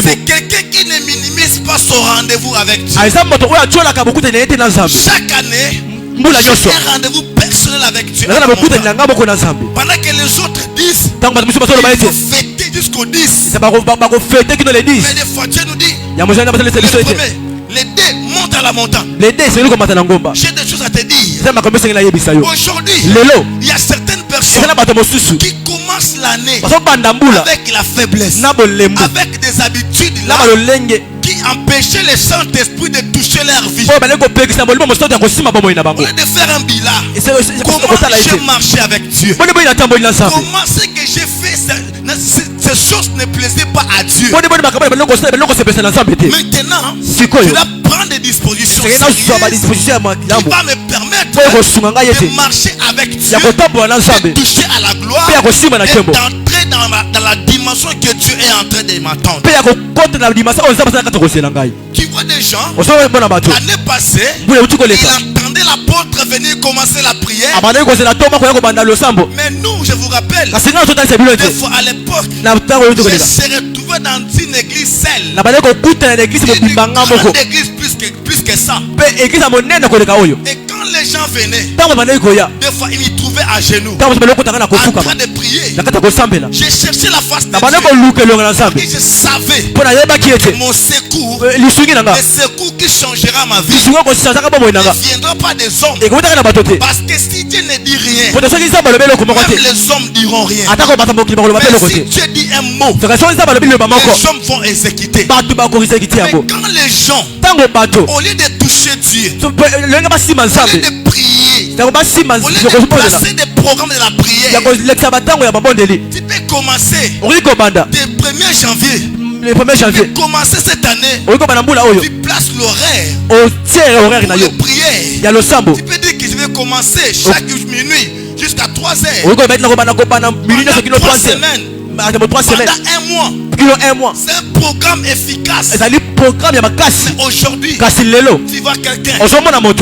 c'est quelqu'un qui ne minimise pas son rendez-vous avec Dieu. Chaque année, j'ai un rendez-vous personnel avec Dieu. Pendant que les autres disent, il faut fêter jusqu'au 10. Mais des fois Dieu nous dit, les dés montent à la montagne. J'ai des choses à te dire. Aujourd'hui, il y a certaines personnes qui commencent l'année avec la faiblesse, avec des habitudes là, qui empêchaient les Saint-Esprit de toucher leur vie. Au lieu de faire un bilan, comment j'ai marché avec Dieu, comment c'est que j'ai fait ces choses ne plaisaient pas à Dieu. Maintenant, tu dois prendre des dispositions qui va me permettre de marcher avec Dieu, de toucher à la gloire et d'entrer dans la dimension que Dieu est en train de m'attendre. Tu vois des gens, l'année passée, ils attendaient l'apôtre venir commencer la prière. Mais nous, je vous rappelle, des fois à l'époque, je se retrouvais dans une église seule, une grande église plus que ça. Et quand les gens venaient, des fois ils me trouvaient à genoux, en train de prier. J'ai cherché la face de Dieu et je savais que mon secours, le secours qui changera ma vie, ne viendra pas des hommes. Parce que si Dieu ne dit rien, même les hommes diront rien. Mais si Dieu dit un mot, les hommes vont exécuter. Mais quand les gens, au lieu de toucher Dieu, au lieu de prier, au lieu de placer des programmes de la prière, tu peux commencer dès 1er janvier. Commencer cette année, tu places l'horaire pour les prières. Tu peux dire que je vais commencer chaque minuit jusqu'à 3 heures. Pendant 3 semaines. Pendant un mois. C'est un programme efficace. Mais aujourd'hui, tu vois quelqu'un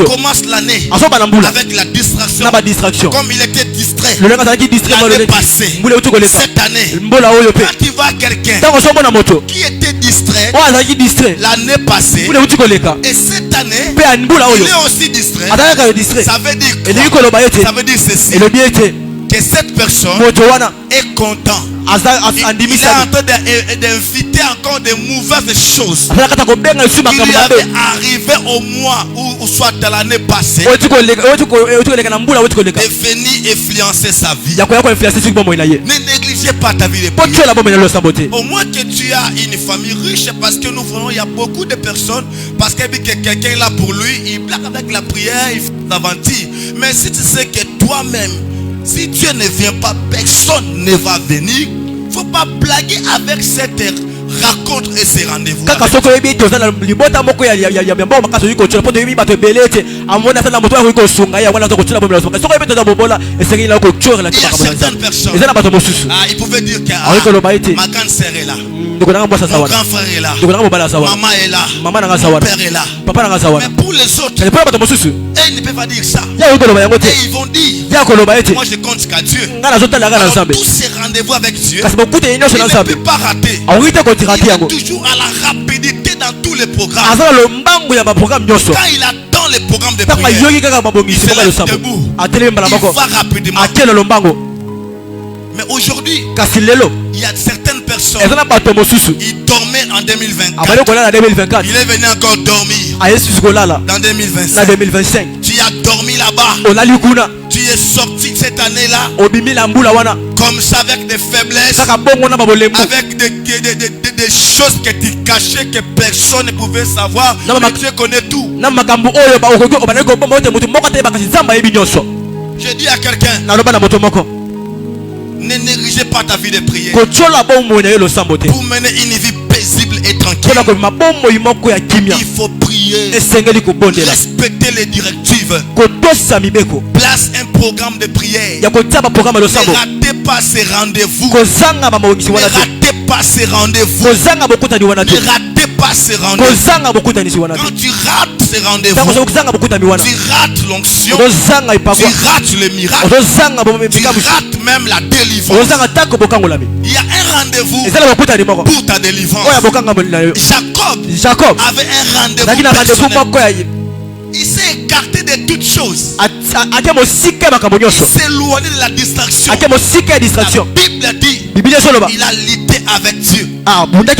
commence l'année avec la distraction. Comme il était distrait l'année passée. Cette année, quand tu vois quelqu'un qui était distrait l'année passée et cette année il est aussi distrait, ça veut dire ceci, que cette personne est content. Il est en train d'inviter encore de mauvaises choses qui lui avaient arrivé au mois ou soit dans l'année passée, de venir influencer sa vie. Ne négligez pas ta vie de prière. Au moins que tu as une famille riche, parce que nous voyons il y a beaucoup de personnes, parce que quelqu'un est là pour lui, il blague avec la prière, il fait l'aventure. Mais si tu sais que toi-même, si Dieu ne vient pas, personne ne va venir. Il ne faut pas blaguer avec cette raconte et ses rendez-vous. Il y a certaines personnes, ils pouvaient dire que ma grande sœur est là, mon grand frère est là, maman est là, mon père est là. Mais pour les autres, ils ne peuvent pas dire ça. Et ils vont dire, moi je compte qu'à Dieu. Alors, tous ces rendez-vous avec Dieu, il ne peut pas rater. Il est toujours à la rapidité dans tous les programmes. Quand il attend les programmes de prière, il se lève debout. Il va rapidement. Mais aujourd'hui, il y a certaines personnes, ils dormaient en 2024. Il est venu encore dormir dans 2025. Tu as dormi là-bas. Tu es sorti cette année-là comme ça, avec des faiblesses, avec des choses que tu cachais, que personne ne pouvait savoir. Mais Dieu connaît tout. Je dis à quelqu'un, ne négligez pas ta vie de prière pour mener une vie paisible et tranquille. Il faut prier, respecter les directives, place un programme de prière. Ne ratez pas ces rendez-vous. Ne ratez pas ces rendez-vous. Ne ratez pas ces rendez-vous. Quand tu rates ces rendez-vous, tu rates l'onction, tu rates le miracle, tu rates même la délivrance. Il y a un rendez-vous pour ta délivrance. Jacob avait un rendez-vous personnel. Il s'est écarté de toutes choses. Il s'est éloigné de la distraction. La Bible dit, il a lutté avec Dieu. Et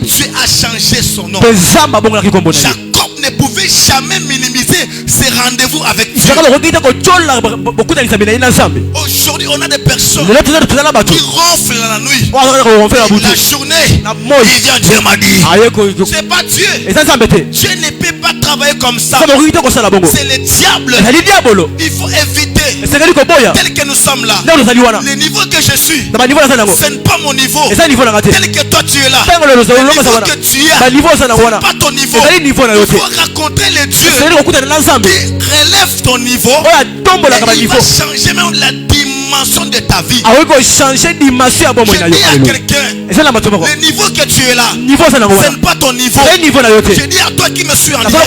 Dieu a changé son nom. Jacob ne pouvait jamais minimiser ses rendez-vous avec Dieu. Aujourd'hui, on a des personnes qui ronflent la nuit. La journée, il vient Dieu m'a dit. C'est pas Dieu. Dieu ne peut pas travailler comme ça. C'est le diable. Il faut éviter. Tel que nous sommes là, le niveau que je suis, ce n'est pas mon niveau. Tel que toi tu es là, le niveau que tu as, ce n'est pas ton niveau. Il faut rencontrer le Dieu qui relève ton niveau. Et il va changer même la dimension de ta vie. Je dis à quelqu'un, le niveau que tu es là, ce n'est pas ton niveau. Je dis à toi qui me suis en direct,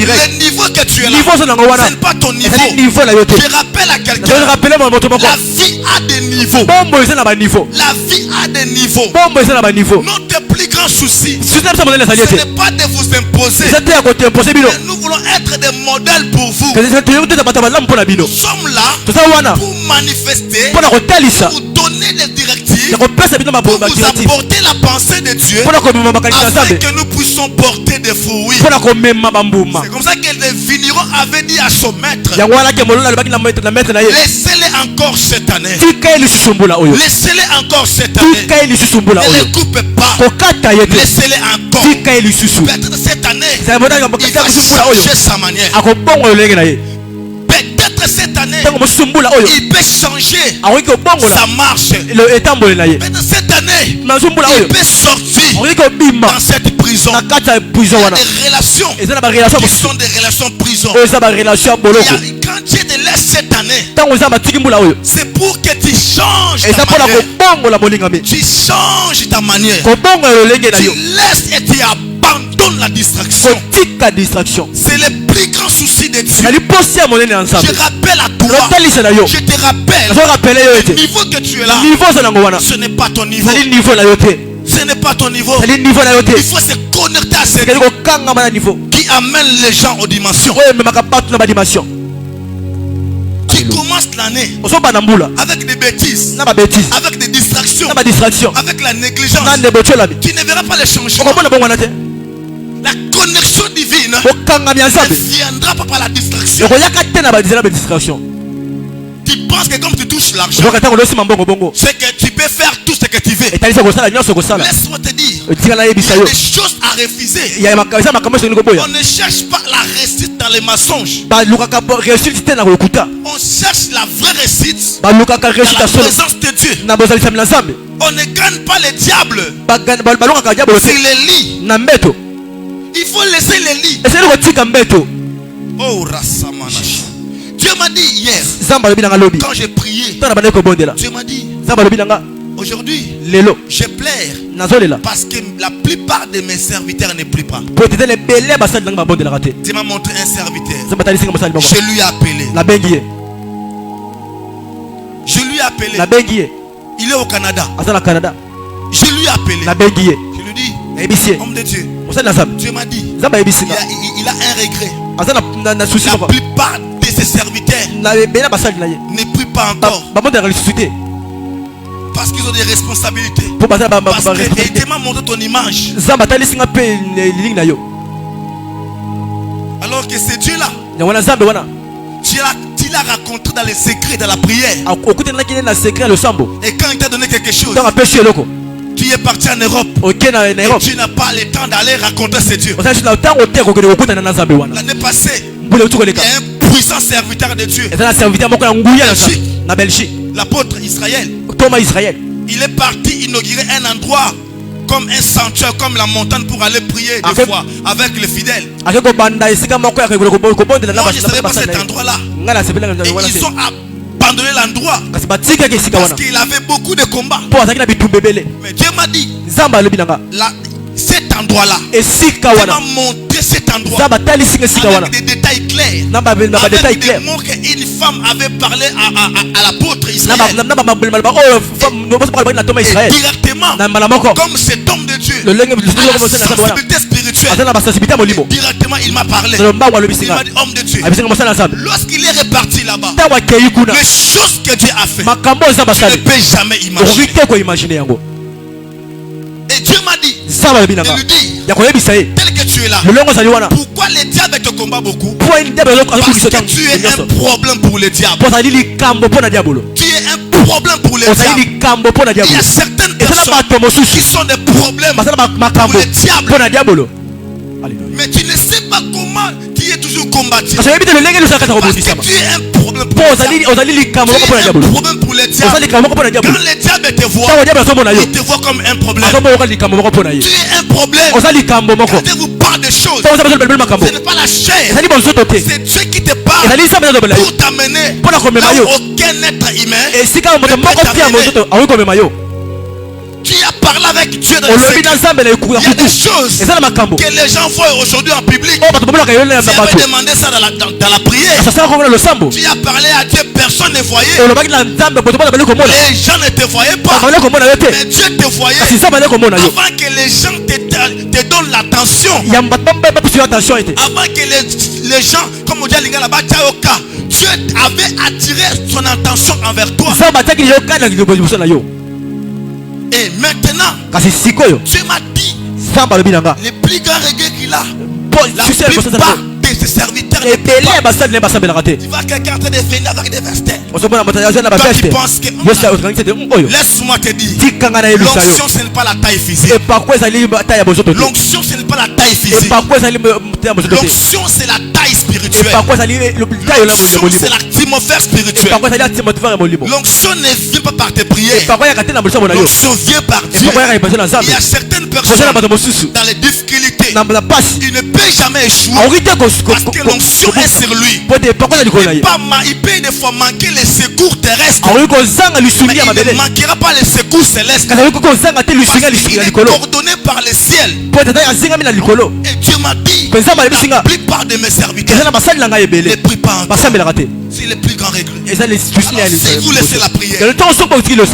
le niveau que tu es là, ce n'est pas ton niveau. Je rappelle à quelqu'un, la vie a des niveaux. La vie a des niveaux. Notre plus grand souci, ce n'est pas de vous imposer, mais nous voulons être des modèles pour vous. Nous sommes là pour manifester, pour donner des directives, pour vous apporter la pensée de Dieu, afin que nous puissions porter des fruits. C'est comme ça que les vignerons avaient dit à son maître, laissez-les encore cette année. Laissez-les encore cette année. Ne les coupez pas. Laissez-les encore. Peut-être cette année, il va changer sa manière. Peut-être cette année, il peut changer sa marche. Peut-être cette année, il peut sortir dans cette prison. Il y a des relations qui sont des relations prison. Quand Dieu te laisse cette année, c'est pour que tu changes ta manière. Tu changes ta manière. Tu laisses et tu abandonnes la distraction. C'est le plus grand souci de Dieu. Je rappelle à toi, je te rappelle, le niveau que tu es là, ce n'est pas ton niveau. Ce n'est pas ton niveau. Il faut se connecter à ce niveau qui amène les gens aux dimensions. Tu commences l'année avec des bêtises, avec des distractions, avec la négligence. Tu ne verras pas les changements. La connexion divine ne viendra pas par la distraction. Tu penses que comme tu touches l'argent, c'est que tu peux faire tout ce que tu veux. Laisse-moi te dire, il y a des choses à refuser. On ne cherche pas la réussite dans les mensonges. On cherche la vraie réussite dans la présence de Dieu. On ne gagne pas le diable sur les lits. Il faut laisser les lits. Oh, Rassamanash. Dieu m'a dit hier, quand j'ai prié, Dieu m'a dit, aujourd'hui, je pleure parce que la plupart de mes serviteurs ne prient pas. Tu m'as montré un serviteur. Je lui ai appelé. Il est au Canada. Je lui ai appelé. Je lui ai dit, homme de Dieu, Dieu m'a dit, il a un regret. La plupart de ses serviteurs ne prient pas encore. Parce qu'ils ont des responsabilités. Parce qu'il m'a montré ton image. Alors que c'est Dieu là. Tu l'as raconté dans les secrets de la prière. Et quand il t'a donné quelque chose, tu es parti en Europe. Et tu n'as pas le temps d'aller raconter ce Dieu. L'année passée, il y a un puissant serviteur de Dieu. L'apôtre Israël. Il est parti inaugurer un endroit comme un sanctuaire, comme la montagne pour aller prier des fois avec les fidèles. Moi je ne savais pas cet endroit-là. Et ils ont abandonné l'endroit parce qu'il avait beaucoup de combats. Mais Dieu m'a dit, cet endroit-là, il m'a montré cet endroit avec des détails clairs, avec des mots qu'une femme avait parlé à l'apôtre Israël. Et directement, comme cet homme de Dieu a la sensibilité spirituelle, directement il m'a parlé. Il m'a dit, homme de Dieu, lorsqu'il est reparti là-bas, les choses que Dieu a fait, tu ne peux jamais imaginer. Et Dieu m'a dit de lui dire, tel que tu es là, pourquoi le diable te combat beaucoup? Parce que tu es un problème pour le diable. Tu es un problème pour le diable. Il y a certaines personnes qui sont des problèmes pour le diable. Mais tu ne sais pas comment tu es toujours combattu. Parce que tu es un problème pour le diable. Tu es un problème pour le diable. Quand le diable te voit, il te voit comme un problème. Tu es un problème. Quand il vous parle de choses, ce n'est pas la chair. C'est Dieu qui te parle pour t'amener là où aucun être humain ne peut t'amener. Tu as parlé avec Dieu dans le secret. Il y a des choses que les gens voient aujourd'hui en public. Tu avais demandé ça dans la prière. Tu as parlé à Dieu, personne ne voyait. Les gens ne te voyaient pas. Mais Dieu te voyait. Avant que les gens te donnent l'attention. Avant que les gens, comme on dit à Lingala, Dieu avait attiré son attention envers toi. Et maintenant, Dieu m'a dit, les plus grands regrets qu'il a, la plupart de ses serviteurs, tu vois quelqu'un en train de venir avec des vestets. Toi qui penses que, laisse-moi te dire, l'onction ce n'est pas la taille physique. L'onction ce n'est pas la taille physique. L'onction c'est la taille spirituelle. L'onction c'est l'atmosphère spirituelle. L'onction ne vient pas par tes prières. L'onction vient par Dieu. Il y a certaines personnes dans les difficultés, il ne peut jamais échouer parce que l'onction est sur lui. Il peut des fois manquer les secours terrestres, mais il ne manquera pas les secours célestes parce qu'il est coordonné par le ciel. Et Dieu m'a dit, la plupart de mes serviteurs ne prient pas encore. C'est le plus grand regret. Alors, si vous laissez la prière,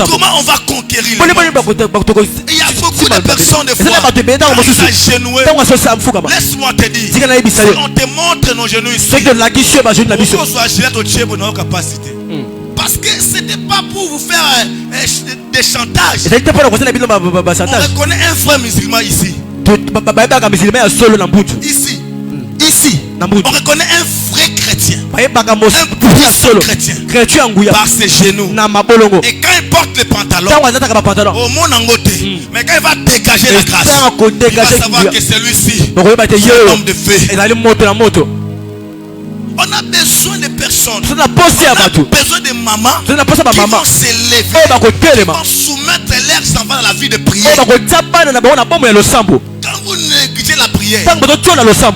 comment on va conquérir le monde? Il y a beaucoup de personnes de foi qui sont agenouées. Laisse-moi te dire, si on te montre nos genoux ici, on soit agile pour nos capacités. Parce que ce n'était pas pour vous faire des chantages. On reconnaît un frère musulman ici. Ici, on reconnaît un vrai chrétien, un puissant chrétien par ses genoux. Et quand il porte le pantalon, au monde en côté, mais quand il va dégager la grâce, il va savoir que celui-ci est un homme de feu. On a besoin de personnes, on a besoin de mamans qui vont s'élever, qui vont soumettre l'air s'en va dans la vie de prière. Quand vous négligez la prière,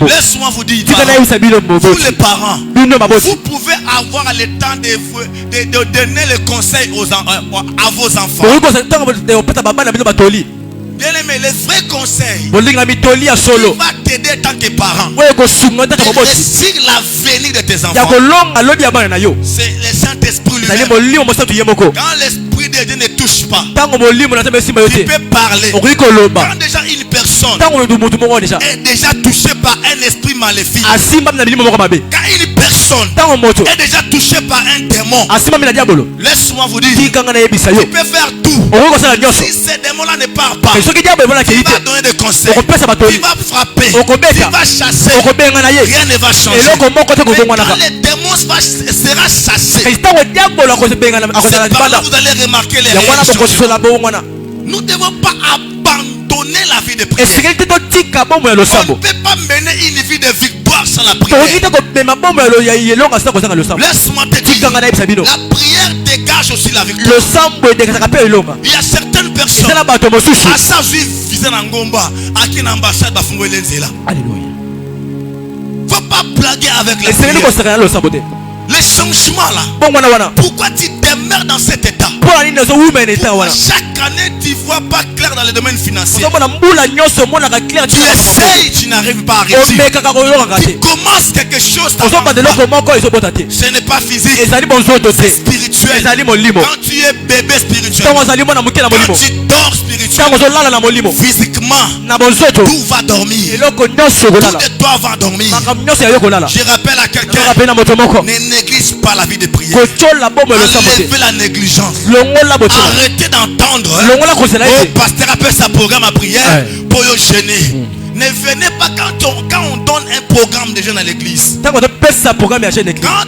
laisse-moi vous dire, vous les parents, vous pouvez avoir le temps de donner le conseil à vos enfants. Bien aimé, le vrai conseil qui va t'aider en tant que parent de réussir l'avenir de tes enfants, c'est le Saint-Esprit lui-même. Quand l'Esprit de Dieu ne touche pas, tu peux parler. Quand déjà une personne est déjà touchée par un esprit maléfique, quand une personne est déjà touchée par un démon, laisse-moi vous dire, tu peux faire tout. Si ces démons-là ne partent pas, il va donner des conseils, il va frapper, il va chasser, rien ne va changer. Mais quand les démons sera chassé, c'est par là vous allez remarquer les réactions. Nous ne devons pas abandonner la vie de prière. On ne peut pas mener une vie de victoire sans la prière. Laisse-moi te dire, la prière dégage aussi la victoire. Il y a certaines personnes à ça vivent dans Ngomba, à qui l'ambassade va fondre l'enzela. Alléluia. Faut pas blaguer avec la prière. Les changements là, pourquoi tu demeures dans cet état? Pourquoi chaque année tu ne vois pas clair dans le domaine financier? Tu essayes, tu n'arrives pas à réussir. Tu commences quelque chose, ce n'est pas physique, c'est spirituel. Quand tu es bébé spirituel, quand tu dors spirituel, physiquement, tout va dormir. Tout de toi va dormir. Je rappelle à quelqu'un, ne néglige pas la vie de prière. Enlevez la négligence. Arrêtez d'entendre. Oh, pasteur appelle sa programme à prière pour le gêner. Ne venez pas quand on donne un programme de jeûne à l'église. Quand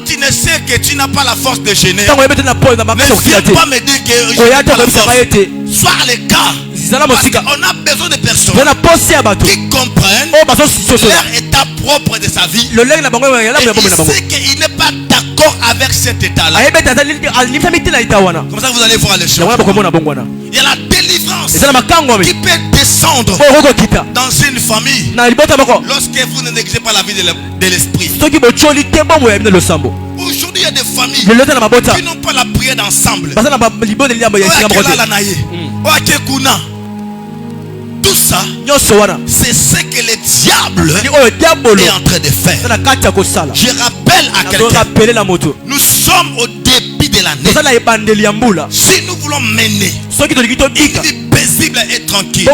tu ne sais que tu n'as pas la force de gêner, ne viens pas me dire que je n'ai pas la force. Sois à l'écart. On a besoin de personnes qui comprennent leur état propre de sa vie. Et il sait qu'il n'est pas d'accord avec cet état-là. Comme ça vous allez voir les choses. Il y a la délivrance qui peut descendre dans une famille lorsque vous ne négligez pas la vie de l'esprit. Aujourd'hui il y a des familles qui n'ont pas la prière d'ensemble. Tout ça, c'est ce que le diable est en train de faire. Je rappelle à quelqu'un, nous sommes au début de l'année. Si nous voulons mener une vie paisible et tranquille, à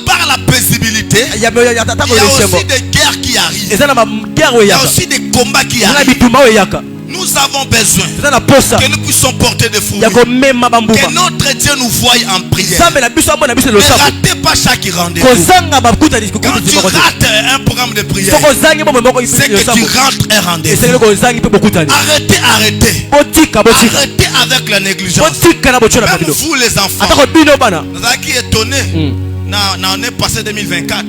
part la paisibilité, il y a aussi des guerres qui arrivent. Il y a aussi des combats qui arrivent. Nous avons besoin que nous puissions porter des fruits. Que notre Dieu nous voie en prière. Ne ratez pas chaque rendez-vous. Quand tu rates un programme de prière, c'est que tu rentres un rendez-vous. Arrêtez avec la négligence. Même vous les enfants, vous êtes qui étonnés. On est passé 2024.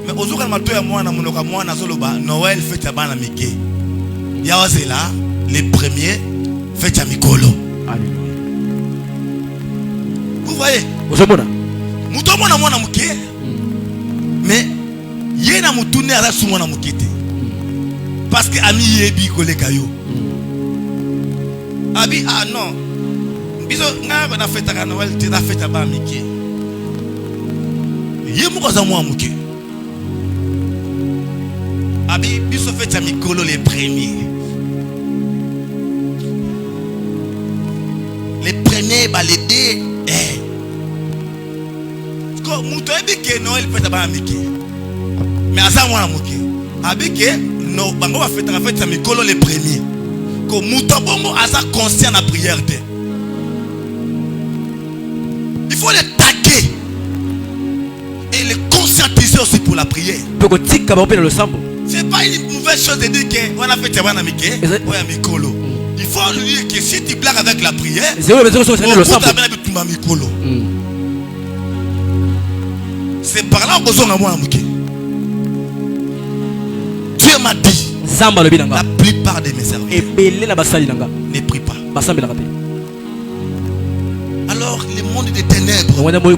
Mais aujourd'hui, Noël fait à bana mike. Yawazela, les premiers fait à Mikolo. Vous voyez? Moutomona mwana muke. Mais yena mutune ala sumona mukite. Parce que ami yebi koleka yo. Abi ah non. Biso nga na fête à Noël, tu na fête à bana mike. Yemu ko za mwa muke. Abi, biso fait à Mikolo les premiers. Les premiers, bah les deux. Parce que Mouto a dit que Noël fait à Bamiki. Mais à ça, moi, Mouki. Abi que no, bango va faire à Mikolo les premiers. Que Mouto bongo a ça conscient la prière. Il faut les taquer et les conscientiser aussi pour la prière. C'est pas une mauvaise chose de dire qu'on a fait Tabana Mike ou à Mikolo. Il faut lui dire que si tu blagues avec la prière, c'est par là qu'on a moi Dieu m'a dit la plupart plupart de mes serviteurs ne prient pas. Alors le monde des ténèbres est en train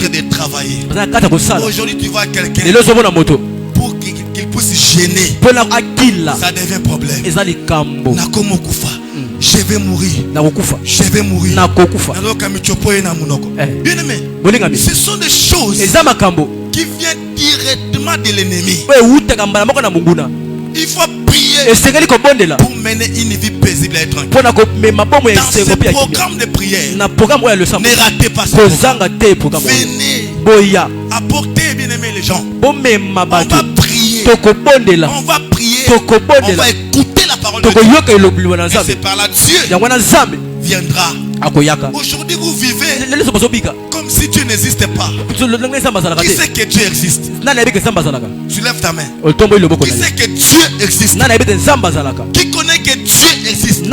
de travailler. Aujourd'hui tu vois quelqu'un pour qu'il puisse gêner. Ça devient problème. Je vais mourir. Je vais mourir. Bien aimé, ce sont des choses qui viennent directement de l'ennemi. Il faut prier pour mener une vie paisible et tranquille. Dans ce programme de prière, ne ratez pas ce programme. Venez apporter, bien aimé, les gens. On va prier. On va prier. On va écouter la parole de Dieu. Et c'est par là Dieu viendra. Aujourd'hui vous vivez comme si Dieu n'existait pas. Qui sait que Dieu existe? Tu lèves ta main. Qui sait que Dieu existe? Qui connaît que Dieu existe?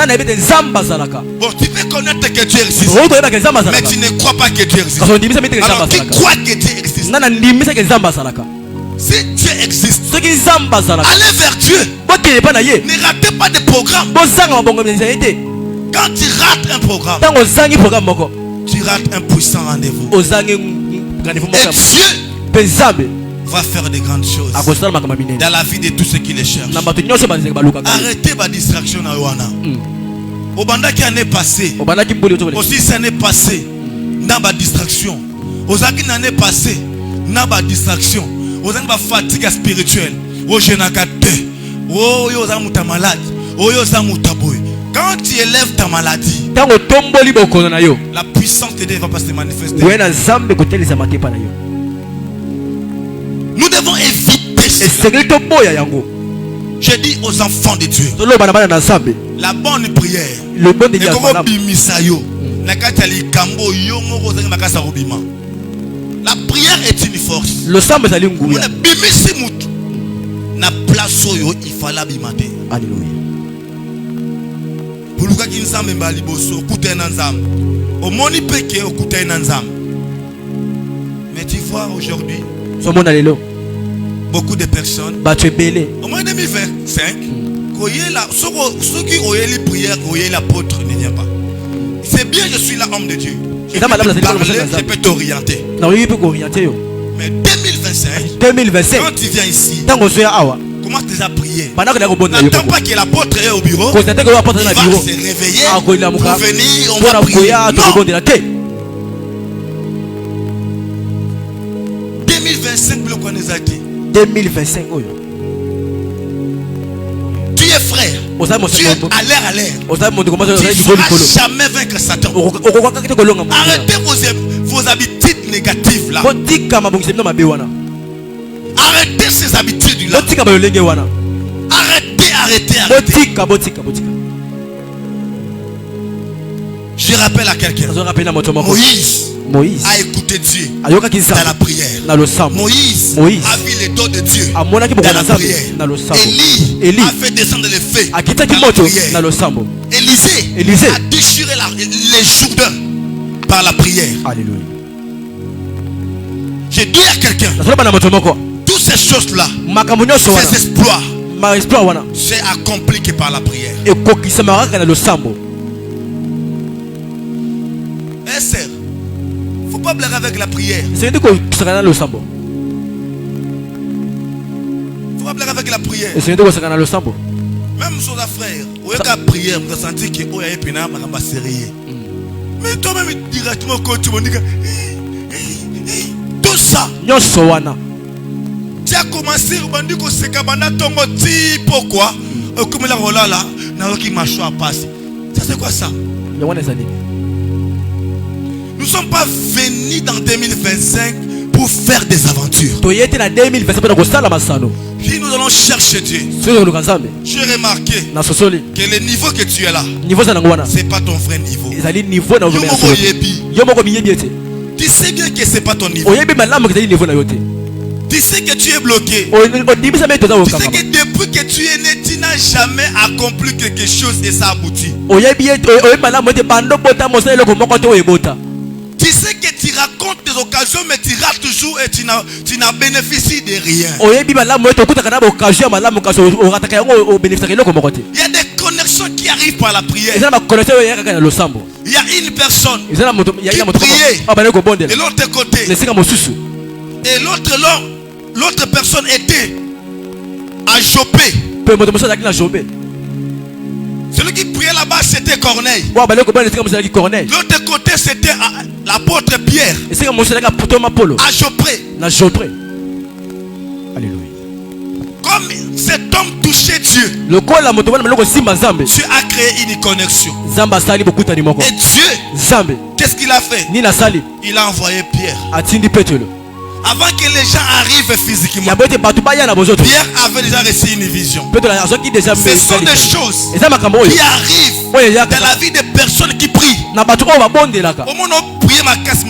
Bon, tu peux connaître que Dieu existe, mais tu ne crois pas que Dieu existe. Alors qui croit que Dieu existe? Si Dieu existe, allez vers Dieu. Ne ratez pas de programme. Quand tu rates un programme, tu rates un puissant rendez-vous. Et Dieu va faire de grandes choses dans la vie de tous ceux qui les cherchent. Arrêtez la distraction. Au banda qui année passée, aussi ça n'est passé dans la distraction. Aux années l'année passée, dans la distraction. Aux années fatigue spirituelle. Aux jeunes aux malade. Quand tu élèves ta maladie, la puissance de Dieu ne va pas se manifester. Nous devons éviter cela. Je dis aux enfants de Dieu, la bonne prière, la prière est une force. Alléluia. Mais tu vois aujourd'hui beaucoup de personnes au moins 2025 ceux qui ont les prières, l'apôtre ne vient pas. C'est bien, je suis là homme de Dieu, je peux t'orienter. Mais 2025 quand tu viens ici, comment tu as prié? N'attends pas que l'apôtre est au bureau. Il va se réveiller pour venir, on va prier. Non. 2025, 2025. Tu es frère. Tu es à l'air. Tu ne vas jamais vaincre Satan. Arrêtez vos habitudes négatives là. Arrêtez ces habitudes là. Arrêtez. Je rappelle à quelqu'un. Moïse a écouté Dieu dans la prière. Moïse a vu les dos de Dieu dans la prière. Élie a fait descendre le feu dans la prière. Élisée a déchiré les Jourdains par la prière. Alléluia. Je dis à quelqu'un, toutes ces choses-là, ces exploits, c'est accompli que par la prière. Eh sœur, faut pas blaguer avec la prière. Faut pas blaguer avec la prière. Même sur la frère, ou la prière, vous avez senti que vous avez pénal, vous avez sérieux. Mais toi-même directement quand tu me dis tout ça. Tu as commencé à dire que c'est Kabana Tongo ti pourquoi? Comme la rola là, n'a qui m'a choisi à passer. Ça c'est quoi ça? Nous ne sommes pas venus dans 2025 pour faire des aventures. Si nous allons chercher Dieu, j'ai remarqué que le niveau que tu es là, ce n'est pas ton vrai niveau. Tu sais bien que ce n'est pas ton niveau. Tu sais que tu es bloqué. Tu sais que depuis que tu es né, tu n'as jamais accompli quelque chose et ça aboutit. Tu sais que tu racontes tes occasions, mais tu rates toujours et tu n'as bénéficié de rien. Il y a des connexions qui arrivent par la prière. Il y a une personne qui priait de l'autre côté. Et l'autre personne était à Jopé. Celui qui priait là-bas, c'était Corneille. L'autre côté, c'était l'apôtre Pierre. À Jopré. Alléluia. Comme cet homme touchait Dieu, Dieu a créé une connexion. Et Dieu, qu'est-ce qu'il a fait? Il a envoyé Pierre. Avant que les gens arrivent physiquement, Pierre avait déjà reçu une vision. Ce sont des choses qui arrivent dans la vie des personnes qui prient. Au moment où prier ma casse,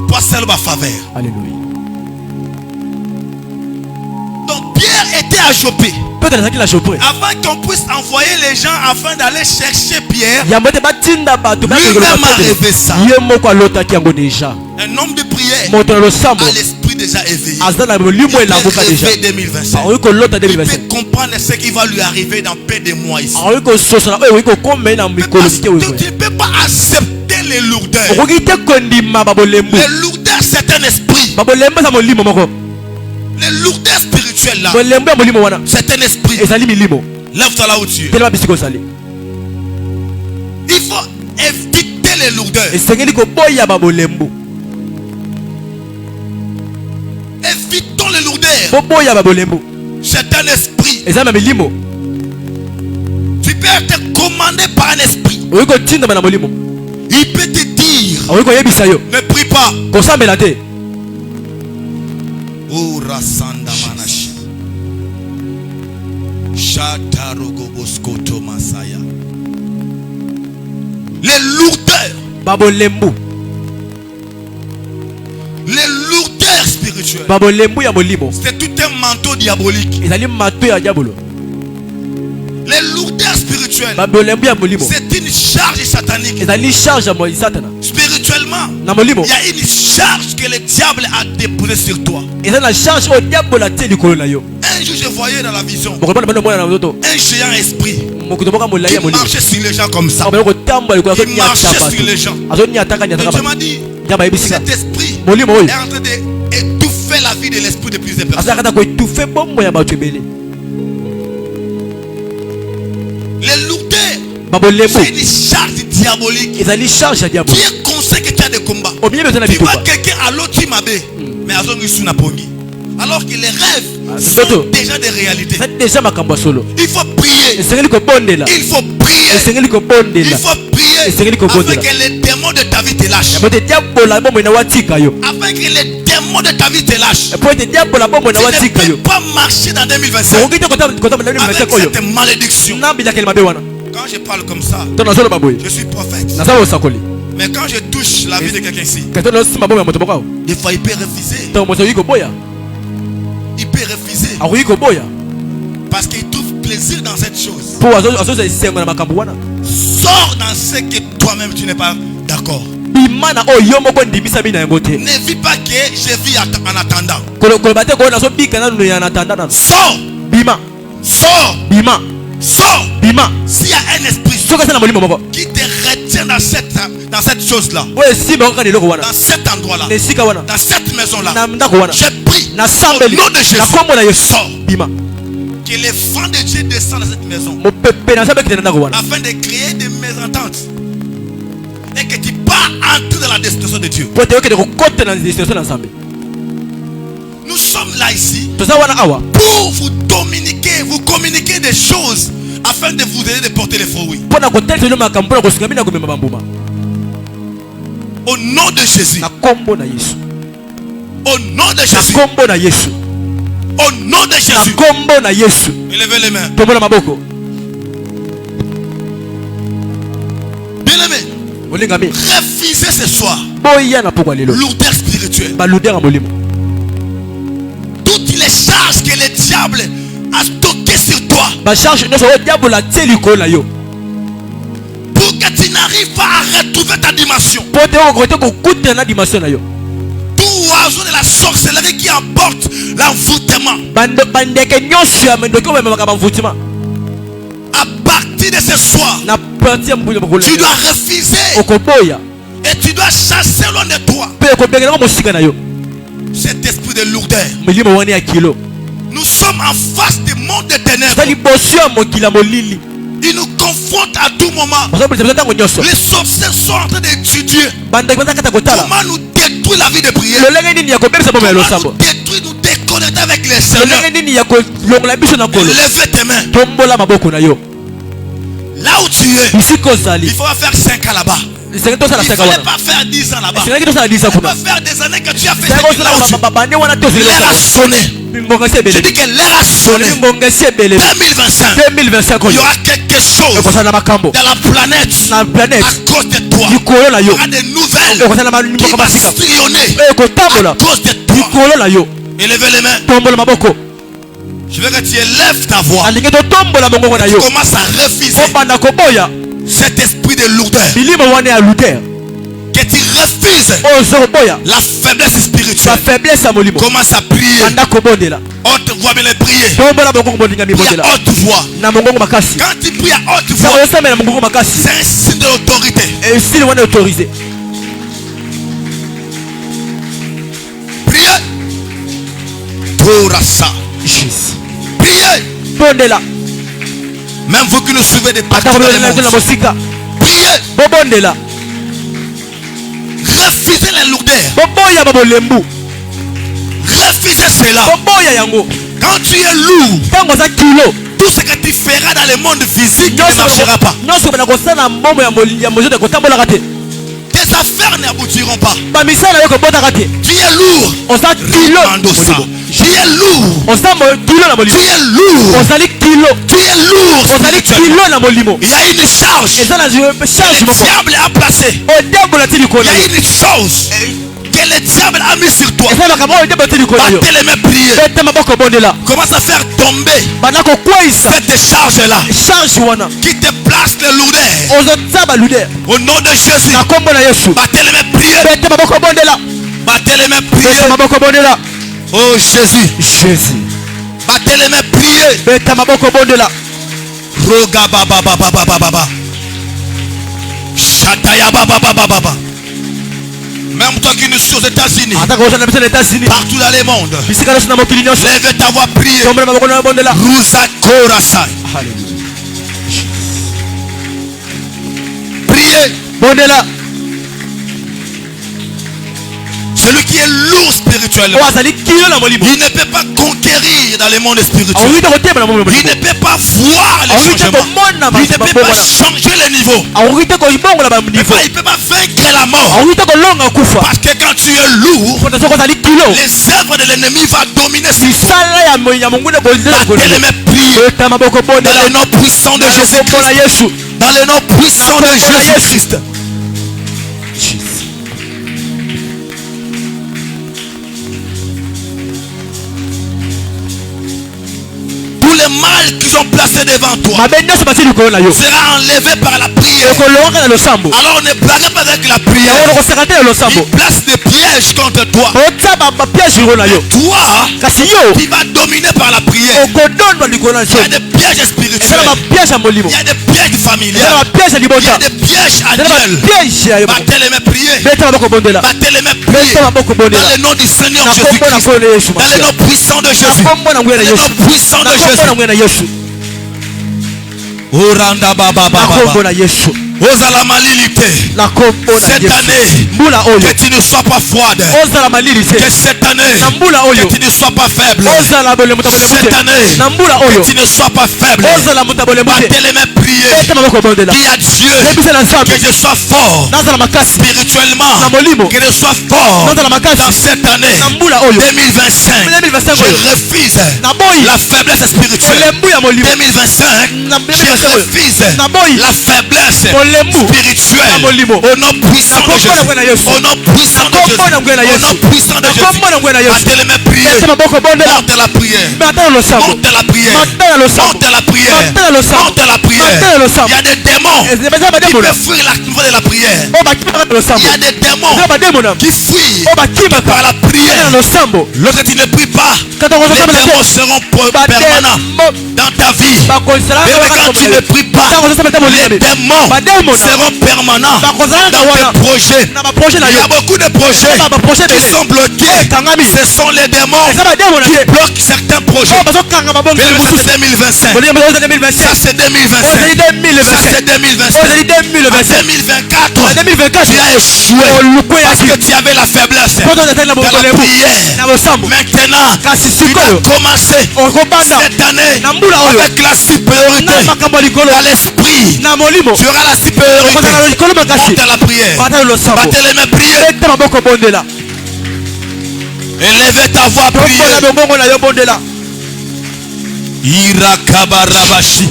toi seul ma faveur. Alléluia. Donc Pierre était à Jopé. Avant qu'on puisse envoyer les gens afin d'aller chercher Pierre, lui-même a rêvé ça. Un homme de prière a l'esprit déjà éveillé. Il peut rêver 2025. Il peut comprendre ce qui va lui arriver dans peu de mois ici. Mais parce que tu ne peux pas accepter les lourdeurs. Les lourdeurs, c'est un esprit. Les lourdeurs spirituelles là, c'est un esprit. Lève-toi là où tu es. Il faut éviter les lourdeurs. Évitons les lourdeurs. C'est un esprit. Tu peux être commandé par un esprit. Il peut te dire ne prie pas. Oh Rasanda Manashi Shatarogo Boskoto Masaya. Les lourdeurs. Les lourdeurs spirituelles. C'est tout un manteau diabolique. Les lourdeurs spirituelles, c'est une charge satanique. Spirituellement, il y a une charge que le diable a déposée sur toi. Un jour, je voyais dans la vision un géant esprit qui marchait sur les gens comme ça. Il marchait sur les gens. Et Dieu m'a dit, cet esprit est en train d'étouffer la vie de l'esprit de plusieurs personnes. Les lourdeurs, c'est une charge diabolique. Dieu conseille que tu as des combats. Tu vois quelqu'un à l'autre qui m'abat, mais alors que les rêves sont déjà des réalités. Il faut prier. Il faut prier. Il faut prier afin que les démons de ta vie te lâchent. Afin que les démons de ta vie te lâchent. Tu ne peux pas marcher dans 2025 avec cette malédiction. Quand je parle comme ça, je suis prophète. Mais quand je touche la vie de quelqu'un ici, des fois il peut refuser. Il peut refuser parce qu'il trouve plaisir dans cette chose. Sors dans ce que toi-même tu n'es pas d'accord. Ne vis pas que je vis en attendant. Sors. Sors. Sors. S'il y a un esprit qui te retient dans cette chose-là, dans cet endroit-là, dans cette maison-là, je prie au nom de Jésus. Sors. Que les vents de Dieu descendent dans cette maison afin de créer des mésententes et que tu pars entrer dans la destination de Dieu. Nous sommes là ici pour vous communiquer des choses afin de vous aider de porter les fruits. Au nom de Jésus. Au nom de Jésus. Au nom de Jésus. Élevez les mains. Bien-aimé, refusez ce soir lourdeur spirituelle. Toutes les charges que le diable a stockées sur toi pour que tu n'arrives n'arrives pas à retrouver ta dimension. Tout oiseau de la sorcellerie qui emporte l'envoûtement. À partir de ce soir, tu dois refuser et tu dois chasser loin de toi cet esprit de lourdeur. Nous sommes en face du monde des ténèbres. Ils nous confrontent à tout moment. Les sorciers sont en train d'étudier comment nous détruire la vie de prière. Comment nous détruire, nous déconnecter avec les Seigneurs. Lève tes mains. Là où tu es, il faut faire 5 ans là-bas. Il ne fallait pas faire 10 ans là-bas. Il ne fallait pas faire des années que tu as fait. L'air a sonné. Je dis que l'air a sonné. 2025, il y aura quelque chose dans la planète à cause de toi. Il y aura des nouvelles qui vont sillonner à cause de toi. Élevez les mains. Je veux que tu élèves ta voix. Tu commences à refuser cet esprit de lourdeur. Que tu refuses la faiblesse spirituelle. Commence à prier. Haute voix, mais les prier. Prie à haute voix. Quand tu pries à haute voix, c'est un signe de l'autorité. Priez. Pour ça. Priez. Même vous qui nous suivez de partout dans le monde, priez. Refusez les lourdeurs. Refusez cela. Quand tu es lourd, tout ce que tu feras dans le monde physique ne marchera pas. Tes affaires n'aboutiront pas. Tu es lourd. Tu es lourd. Tu es lourd. Tu es lourd. Il y a une charge que le diable a placée. Il y a une chose que le diable a mis sur toi. Battez les mains, priez. Commence à faire tomber cette charge-là qui te place le lourdeur. Au nom de Jésus, battez les mains, priez. Battez les mains, priez. Oh Jésus. Battez les mains, priez. Roga baba baba baba baba. Shataya baba baba baba. Même toi qui nous suis aux États-Unis, partout dans le monde, lève ta voix, priez. Rusa Korasai. Priez. Celui qui est lourd spirituellement, il ne peut pas conquérir dans le monde spirituel. Il ne peut pas voir les changements. Il ne peut pas changer le niveau. Il ne peut pas vaincre la mort. Parce que quand tu es lourd, les œuvres de l'ennemi vont dominer sur toi. Battez les mains, priez. Dans le nom puissant de Jésus-Christ. Dans le nom puissant de Jésus-Christ. Le mal qu'ils ont placé devant toi sera enlevé par la prière. Alors ne blague pas avec la prière. Il place des pièges contre toi. Toi, tu vas dominer par la prière. Il y a des pièges spirituels. Il y a des pièges familiales. Il y a des pièges annuels. Battez les mains, priez. Battez les mains, priez. Dans le nom du Seigneur Jésus-Christ. Dans le nom puissant de Jésus. Dans le nom puissant de Jésus. Oranda baba baba. Osala malilité. Cette année, que tu ne sois pas froide. Que cette année, que tu ne sois pas faible. Cette année, que tu ne sois pas faible. Battez les mains, priez. Dis à Dieu que je sois fort spirituellement. Que je sois fort dans cette année 2025. Je refuse la faiblesse spirituelle. 2025, je refuse la faiblesse spirituel. Au nom puissant de Jésus. Au nom puissant de Jésus. Au nom puissant de Jésus. Battez les mains, priez. Monte la prière. Monte la prière. Monte la prière. Monte la prière. Il y a des démons qui peuvent fuir la niveau de prière. Il y a des démons qui fuient par la prière. Lorsque tu ne pries pas, les démons seront permanents dans ta vie. Et quand tu ne pries pas, les démons seront permanents dans tes projets. Il y a beaucoup de projets qui sont bloqués. Ce sont les démons qui bloquent certains projets. Mais c'est 2025. Ça c'est 2025. Ça c'est 2025. En 2024, tu as échoué parce que tu avais la faiblesse de la prière. Maintenant, tu vas commencer cette année avec la supériorité à l'esprit. Tu auras la supériorité contre la prière. Battez les mains, priez. Élevez ta voix, priez. Irakabarabashi.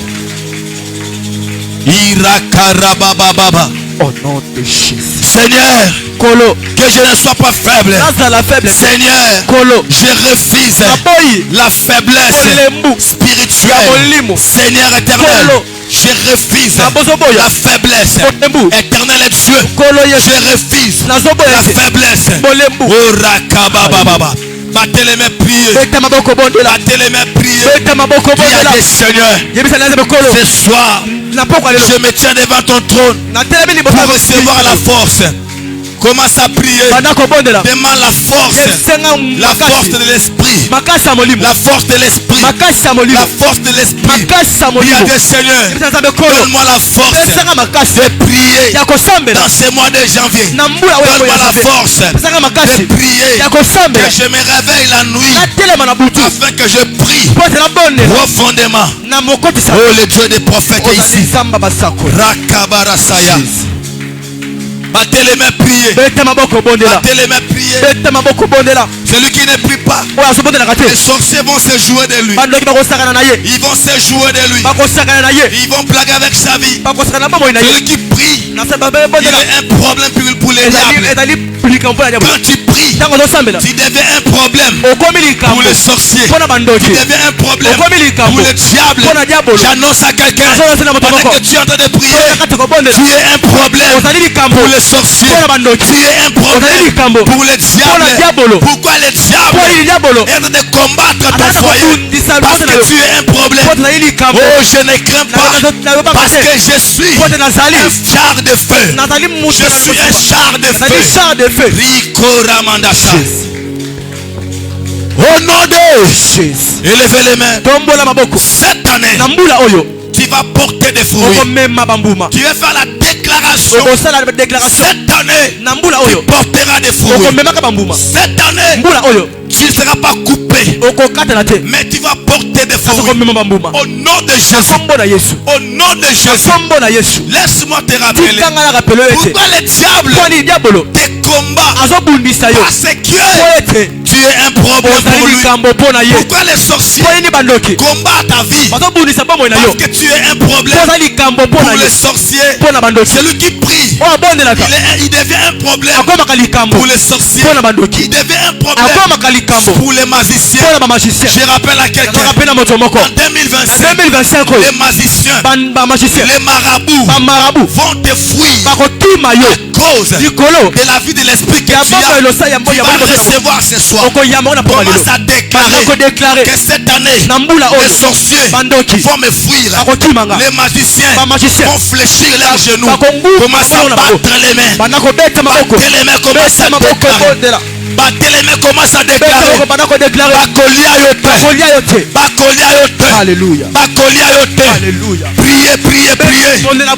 Irakarabababa. Au nom de Jésus. Seigneur, que je ne sois pas faible. Seigneur, je refuse la faiblesse spirituelle. Seigneur éternel, je refuse la faiblesse. Éternel Dieu, je refuse la faiblesse. Orakabababa. Battez les mains, priez. Battez les mains, priez. Il y a des seigneurs. Ce soir, je me tiens devant ton trône pour recevoir la force. Commence à prier. Demande la force. La force de l'esprit. La force de l'esprit. La force de l'esprit. Il y a des seigneurs. Donne-moi la force de prier dans ce mois de janvier. Donne-moi la force de prier. Que je me réveille la nuit afin que je prie profondément. Oh, le Dieu des prophètes est ici. Rakabarasaya. Battez les mains, priez. Battez les mains, priez. Celui qui ne prie pas, les sorciers vont se jouer de lui. Ils vont se jouer de lui. Ils vont blaguer avec sa vie. Celui qui prie, il y a un problème pour les diables. Quand tu pries, tu deviens un problème pour les sorciers. Tu deviens un problème pour le diable. J'annonce à quelqu'un, pendant que tu es en train de prier, tu es un problème pour les sorciers. Tu es un problème pour le diable. Pourquoi le diable est en train de combattre ton foyer? Parce que tu es un problème. Oh, je ne crains pas parce que je suis un char de feu. Je suis un char de feu. Rico Ramandasa. Au nom de Jésus, élevez les mains. Cette année, tu vas porter des fruits. Tu vas faire la déclaration. Cette année, tu porteras des fruits. Cette année, tu ne seras pas coupé, mais tu vas porter des fruits. Au nom de Jésus. Au nom de Jésus. Laisse-moi te rappeler pourquoi le diable te combat. Parce que tu es un problème pour lui. Pourquoi les sorciers combattent ta vie? Parce que tu es un problème pour les sorciers. Celui qui prie, il devient un problème pour les sorciers. Il devient un problème pour les magiciens. Je rappelle à quelqu'un, en 2025, les magiciens, les marabouts vont te fuir à cause de la vie de l'esprit que tu vas recevoir ce soir. Commence à déclarer que cette année, les sorciers vont me fuir. Les magiciens vont fléchir leurs genoux. Commence à battre les mains. Battez les mains, commence à déclarer. Battez les mains, commence à déclarer. Bakolia yote. Alléluia. Bakolia yote. Alléluia. Priez.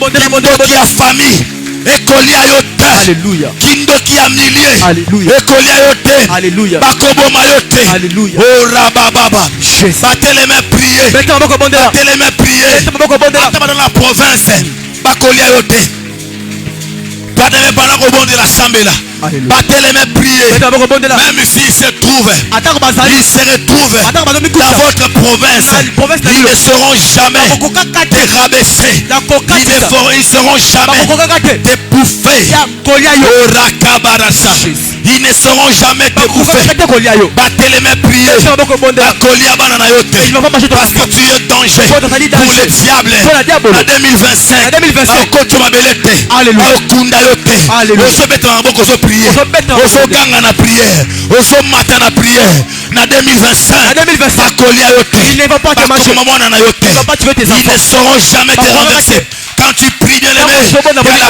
Kindoki ya famille. Ekolia yote. Alléluia. Kindoki ya milieu. Alléluia. Ekolia yote. Alléluia. Bakoboma yote. Alléluia. Oh rabababa. Battez les mains, priez. Battez les mains, priez. Dans la province. Bakolia yote. Battez les mains de la Sambela. Battez les mains, priez. Même s'ils se trouvent, ils se retrouvent dans votre province. Ils ne seront jamais dérabaissés. Ils ne seront jamais débouffés. Oh Rakabarasa. Ils ne seront jamais débouffés. Bateleme prier. Parce que tu es danger pour le diable. En 2025. Alléluia. Il ne va pas te manger. Ils ne seront jamais te renverser. Quand tu pries, bien aimé, il y a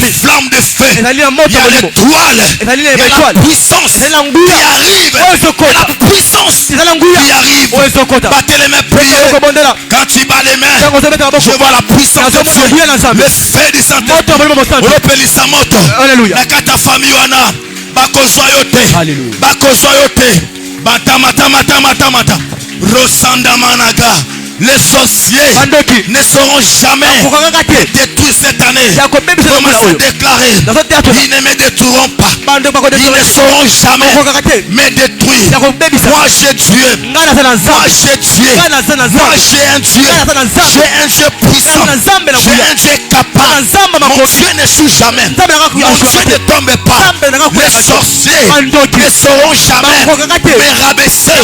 la flamme de feu, il y a l'étoile, il y a la puissance qui arrive, la puissance qui arrive. Battez les mains, priez. Quand tu bats les mains, je vois la puissance de Dieu, le feu du Saint-Esprit. Alléluia. Ta famille, Rosanda Managa. Les sorciers ne seront jamais détruits cette année. Comment se déclarer? Ils ne me détruiront pas. Ils ne seront jamais me détruire. Moi j'ai Dieu. Moi j'ai Dieu. Moi j'ai un Dieu. J'ai un Dieu puissant. J'ai un Dieu capable. Mon Dieu n'échoue jamais. Mon Dieu ne tombe pas. Les sorciers ne seront jamais me rabaisser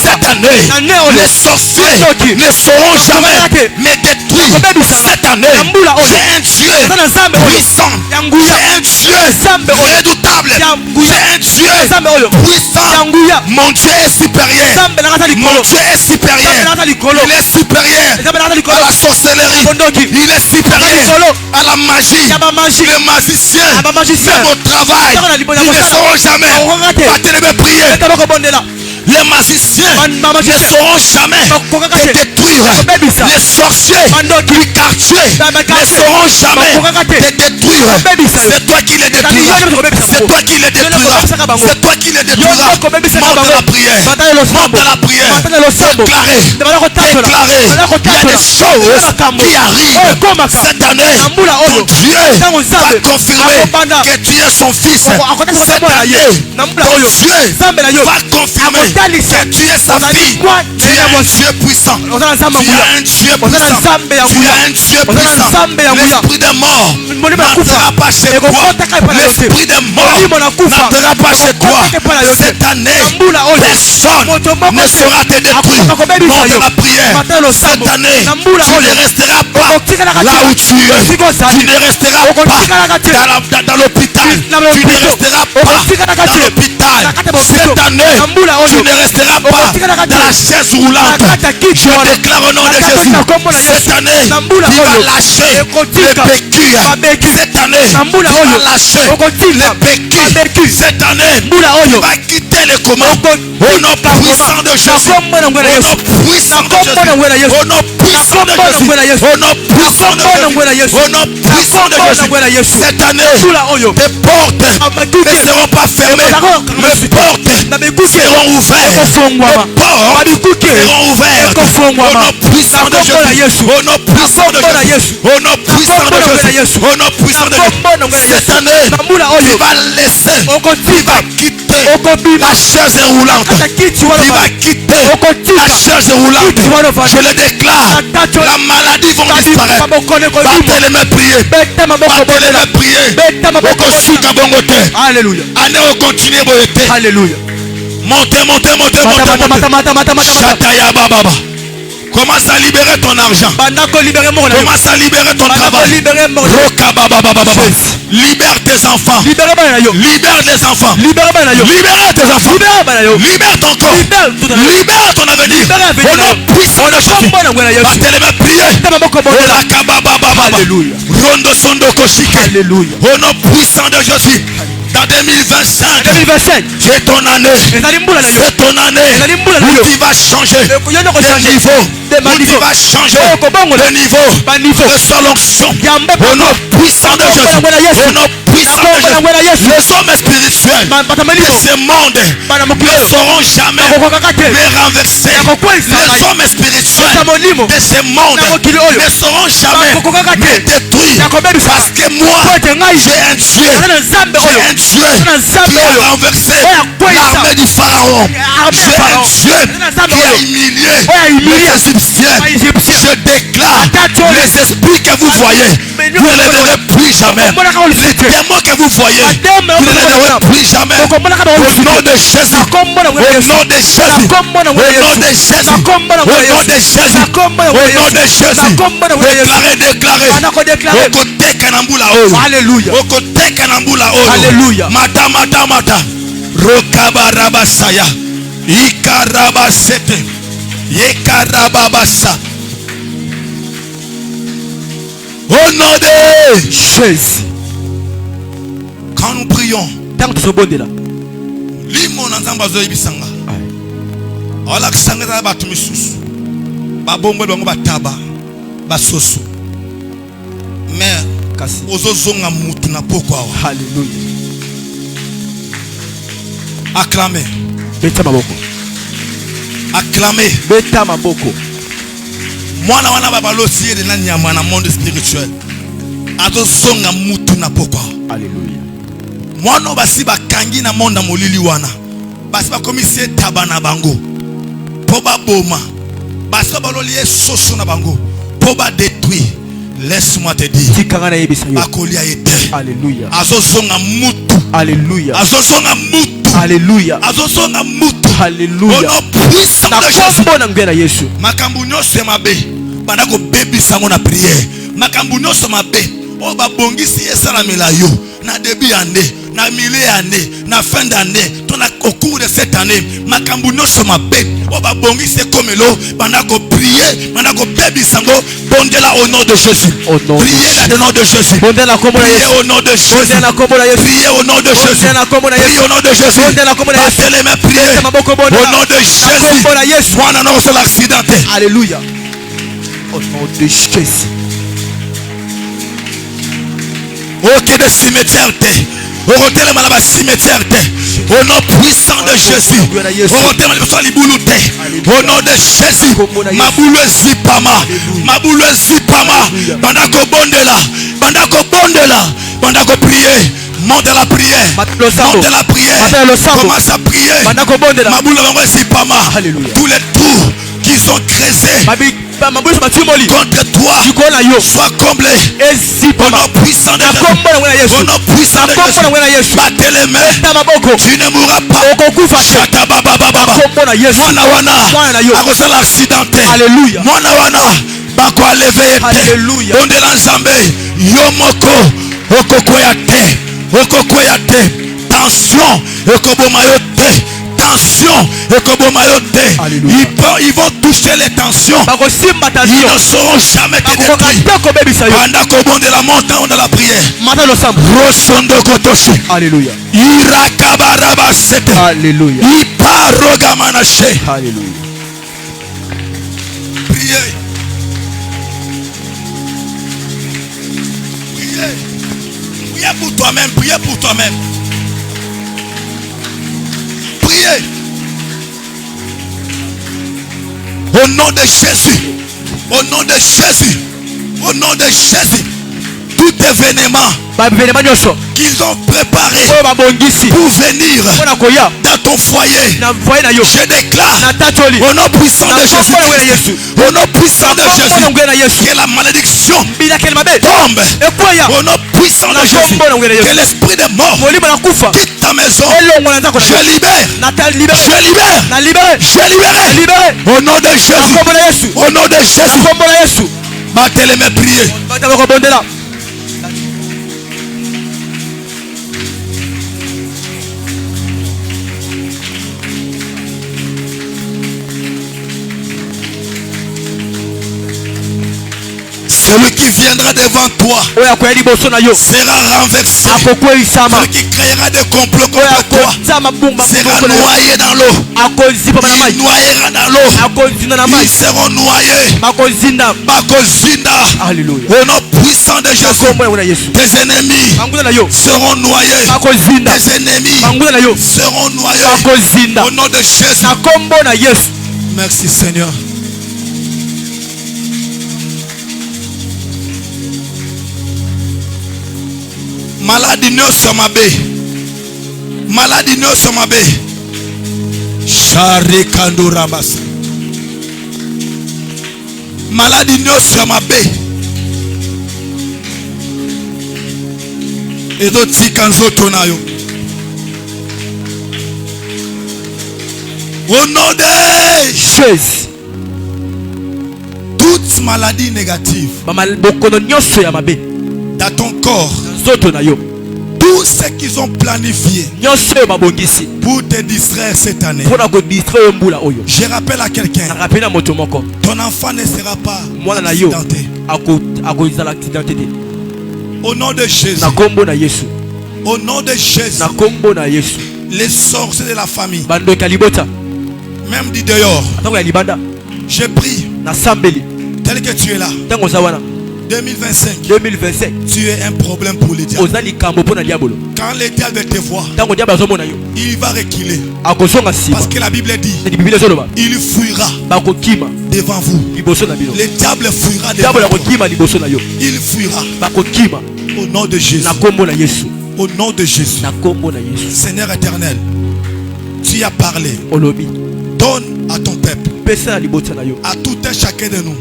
cette année. Les sorciers ne seront jamais me détruire cette année. J'ai un Dieu puissant. J'ai un Dieu redoutable. J'ai un Dieu puissant. Mon Dieu est supérieur. Mon Dieu est supérieur. Il est supérieur à la sorcellerie. Il est supérieur à la magie. Les magiciens font mon travail. Ils ne seront jamais. Battez les prières. Les magiciens ne sauront jamais te détruire. Les sorciers du quartier ne sauront jamais te détruire. C'est toi qui les détruiras. C'est toi qui les détruiras. C'est toi qui les détruiras. Monte la prière. Monte la prière. Déclarez. Déclarez. Il y a des choses qui arrivent cette année. Ton Dieu va confirmer que tu es son fils. Cette année, ton Dieu va confirmer que tu es sa fille. Tu es un Dieu puissant. Tu es un Dieu puissant. Tu es un Dieu puissant. L'esprit de mort n'entrera pas chez toi. L'esprit de mort n'entrera pas chez toi. Cette année, personne ne saura te détruire. Monte la prière. Cette année, tu ne resteras pas là où tu es. Tu ne resteras pas dans l'hôpital. Tu ne resteras pas dans l'hôpital. Cette année, tu ne resteras pas dans la chaise roulante. Je déclare au nom de Jésus, cette année, il va lâcher les béquilles. Cette année, il va lâcher les béquilles. Cette année, il va quitter les commandes. Au nom puissant de Jésus. Au nom puissant de Jésus. Au nom puissant de Jésus. Au nom puissant de Jésus. Au nom puissant de Jésus. Cette année, tes portes ne seront pas fermées. Les portes seront ouvertes. Les portes seront ouvertes. Au nom puissant de Jésus. Au nom puissant de Jésus. Au nom puissant de Jésus. Au nom puissant de Jésus. Cette année, tu vas laisser. Tu vas quitter la chaise roulante. Tu vas quitter la chaise roulante. Je le déclare. La maladie va disparaître. Battez les mains, priez. Battez les mains, priez. Alléluia. Allez, on continue. Alléluia. Montez. Chataya Baba. Commence à libérer ton argent. Commence à libérer ton travail. Libère tes enfants. Libère les enfants. Libère tes enfants. Libère ton corps. Libère ton avenir. Au nom puissant de Jésus. Battez les mains, priez. Alléluia. Rondo Sondo Koshike. Alléluia. Au nom puissant de Jésus. Dans 2025, c'est ton année. C'est ton année où tu vas changer de niveau. Où tu vas changer de niveau. Reçois l'onction. Au nom puissant de Jésus. Au nom puissant de Jésus. Les hommes spirituels de ce monde ne sauront jamais me renverser. Les hommes spirituels de ce monde ne sauront jamais me détruire. Parce que moi, j'ai un Dieu. Dieu qui a renversé l'armée du Pharaon. J'ai un Dieu qui a humilié les Égyptiens. Je déclare les esprits que vous voyez, vous ne les verrez plus jamais. Les démons que vous voyez, vous ne les verrez plus jamais. jamais. Au nom de Jésus. Au nom de Jésus. Au nom de Jésus. Au nom de Jésus. Au nom de Jésus. Déclarez. Okote kanambula oyo. Alléluia. Okote kanambula oyo. Alléluia. Mata. Rokabarabasaya. Ikarabasete. Yekarababasa. Au nom de Jésus. Quand nous prions, tant que ce bon là. Limon nzamba zo ibisanga. Ala kisanga ba tumisusu. Ba bombo bango bataba. Ba soso. Mais kasi ozozonga mutu na poko awa. Alléluia. Acclamez. Beta maboko. Acclamez. Beta maboko. Mwana wana babalosi de na nyama na monde spirituel. Azozonga mutu na poko. Alléluia. Mwana basi bakangi na monde molili wana. Basi bakomisie taba na bango. Po ba boma. Basi baloli soso na bango. Po ba détruire. Laisse-moi te dire. Alléluia. Azozonga mutu. Alléluia. Azozonga mutu. Alléluia. Azozonga mutu. Alléluia. Au nom puissant de Jésus. Makambu nyonso mabe. Bana ko bebisa na prière. Makambu nyonso mabe. O ba bongisi esalamela yo. Na début année, na milieu année, na fin d'année, au cours de cette année, makambu nyonso mabe. O ba bongisi comme l'eau. Bana ko prier. Bana ko bebisango. Bondela au nom de Jésus. Priez au nom de Jésus. Priez au nom de Jésus. Priez au nom de Jésus. Priez au nom de Jésus. Passez les mains, priez au nom de Jésus. Moi, non, c'est l'accidenté. Alléluia. Au nom de Jésus. Ok, de cimetière. Au nom puissant de Jésus. Au nom de Jésus. Maboule zipama. Maboule zipama. Bandako bondela. Bandako bondela. Bandako prier. Monte la prière. Monte la prière. Commence à prier. Maboule zipama. Tous les tours qui sont creusés contre toi, sois comblé. Au nom puissant de Jésus. Au nom puissant de Jésus. Battez les mains. Tu ne mourras pas. Chata baba baba. Mwana wana. Akosala accidenté. Alléluia. Mwana wana. Bako lever ete. Alléluia. Bondela nzambe. Yomoko. Okokoya te. Okokoya te. Tension. Okoboma yo te. Tension. Ils vont toucher les tensions. Ils ne seront jamais détruits. Pendant qu'on monte de la montagne de la prière. Rosondo kotoshi. Alléluia. Irakabaraba sete. Alléluia. Iparogamanache. Alléluia. Priez. Priez. Priez pour toi-même. Priez pour toi-même. Priez. Au nom de Jésus. Au nom de Jésus. Au nom de Jésus. Tout événement qu'ils ont préparé pour venir dans ton foyer, je déclare au nom puissant de Jésus, au nom puissant de Jésus, que la malédiction tombe au nom puissant de Jésus, que l'esprit de mort quitte ta maison. Je libère, je libère au nom de Jésus, au nom de Jésus. Battez les mains, priez. Celui qui viendra devant toi sera renversé. Celui qui créera des complots contre toi sera noyé dans l'eau. Il noyera dans l'eau. Ils seront noyés. Bakozinda. Au nom puissant de Jésus. Tes ennemis seront noyés. Tes ennemis seront noyés. Au nom de Jésus. Merci Seigneur. Maladie nyonso mabe. Maladie nyonso mabe. Shari kando rabasa. Maladie nyonso mabe. Ezo tika nzoto na yo. Au nom de Jésus. Toute maladie négative dans ton corps, tout ce qu'ils ont planifié pour te distraire cette année, je rappelle à quelqu'un, ton enfant ne sera pas accidenté. Au nom de Jésus, au nom de Jésus, les sorciers de la famille, même du dehors, je prie, tel que tu es là, 2025, tu es un problème pour les diables. Quand les diables te voient, il va reculer. Parce que la Bible dit, il fuira devant vous. Les diables fuira devant vous. Il fuira. Au nom de Jésus. Au nom de Jésus. Seigneur éternel, tu as parlé. Donne à ton peuple, à tout un chacun de nous,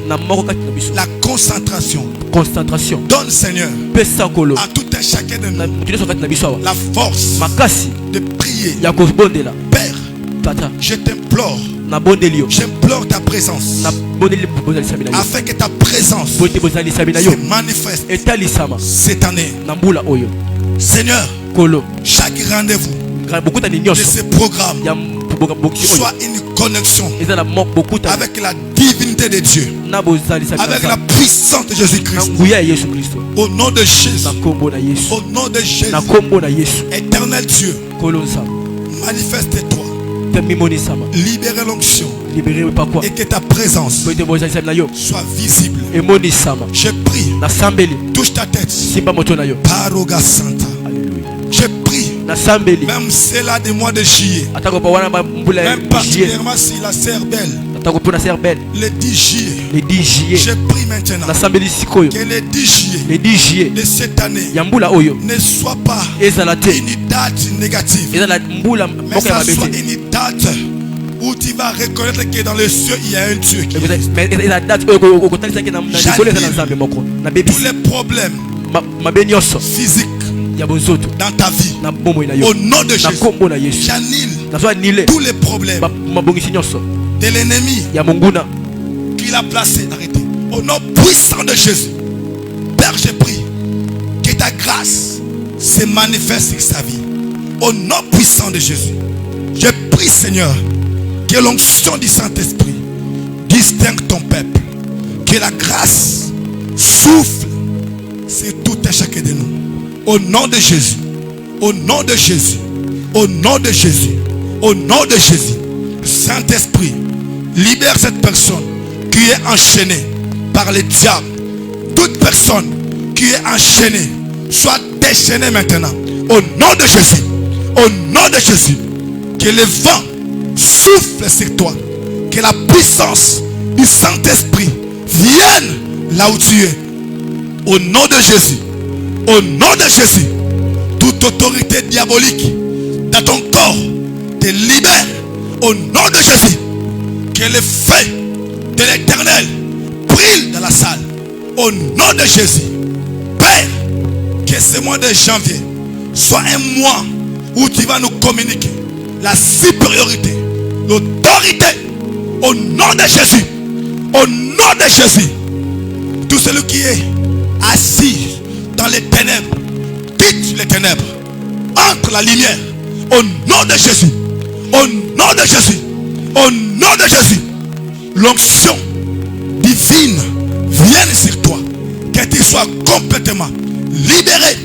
la concentration. Donne, Seigneur, à tout un chacun de nous, la force de prier. Père, je t'implore, j'implore ta présence, afin que ta présence se manifeste cette année. Seigneur, chaque rendez-vous de ce programme soit une connexion avec la divinité de Dieu, avec la puissance de Jésus-Christ. Au nom de Jésus, au nom de Jésus, éternel Dieu, manifeste-toi, libère l'onction et que ta présence soit visible. Je prie, touche ta tête, Paroga Santa. Je prie, même c'est là des mois de juillet, même particulièrement si la sœur belle, le 10 juillet, je prie maintenant que le 10 juillet de cette année ne soit pas une date négative, mais ça soit une date où tu vas reconnaître que dans les cieux il y a un Dieu qui tous les problèmes physiques dans ta vie, au nom de Jésus, j'annule tous les problèmes de l'ennemi qu'il a placé. Arrêtez. Au nom puissant de Jésus, Père, je prie que ta grâce se manifeste sur sa vie. Au nom puissant de Jésus, je prie, Seigneur, que l'onction du Saint-Esprit distingue ton peuple, que la grâce souffle sur tout un chacun de nous. Au nom de Jésus, au nom de Jésus, au nom de Jésus, au nom de Jésus, Saint-Esprit, libère cette personne qui est enchaînée par les diables. Toute personne qui est enchaînée soit déchaînée maintenant. Au nom de Jésus, au nom de Jésus, que le vent souffle sur toi, que la puissance du Saint-Esprit vienne là où tu es. Au nom de Jésus. Au nom de Jésus, toute autorité diabolique dans ton corps te libère. Au nom de Jésus, que le feu de l'Éternel brille dans la salle. Au nom de Jésus, Père, que ce mois de janvier soit un mois où tu vas nous communiquer la supériorité, l'autorité. Au nom de Jésus, au nom de Jésus, tout celui qui est assis dans les ténèbres, quitte les ténèbres, entre la lumière. Au nom de Jésus, au nom de Jésus, au nom de Jésus, l'onction divine vienne sur toi, que tu sois complètement libéré,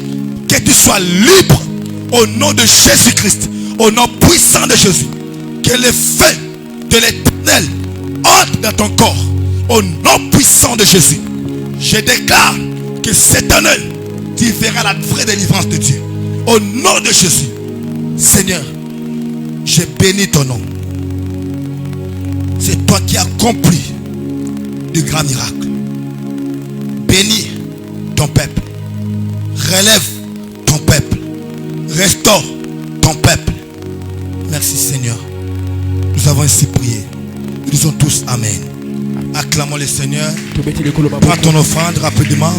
que tu sois libre. Au nom de Jésus-Christ, au nom puissant de Jésus, que le feu de l'Éternel entre dans ton corps. Au nom puissant de Jésus, je déclare que cette année tu verras la vraie délivrance de Dieu. Au nom de Jésus, Seigneur, je bénis ton nom. C'est toi qui as accompli du grand miracle. Bénis ton peuple. Relève ton peuple. Restaure ton peuple. Merci Seigneur. Nous avons ainsi prié. Nous disons tous Amen. Acclamons le Seigneur. Prends ton offrande rapidement.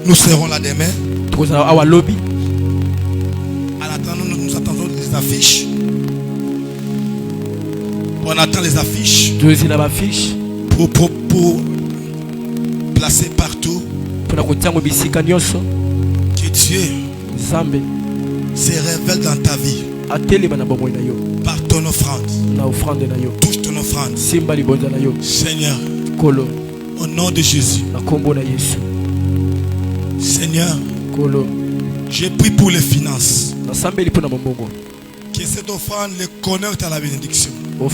Nous serons là demain. En attendant, nous attendons les affiches. On attend les affiches. Pour placer partout. Que Dieu se révèle dans ta vie. Par ton offrande. Touche ton offrande. Seigneur. Au nom de Jésus. Seigneur. Je prie pour les finances. Que cette offrande les connecte à la bénédiction. Au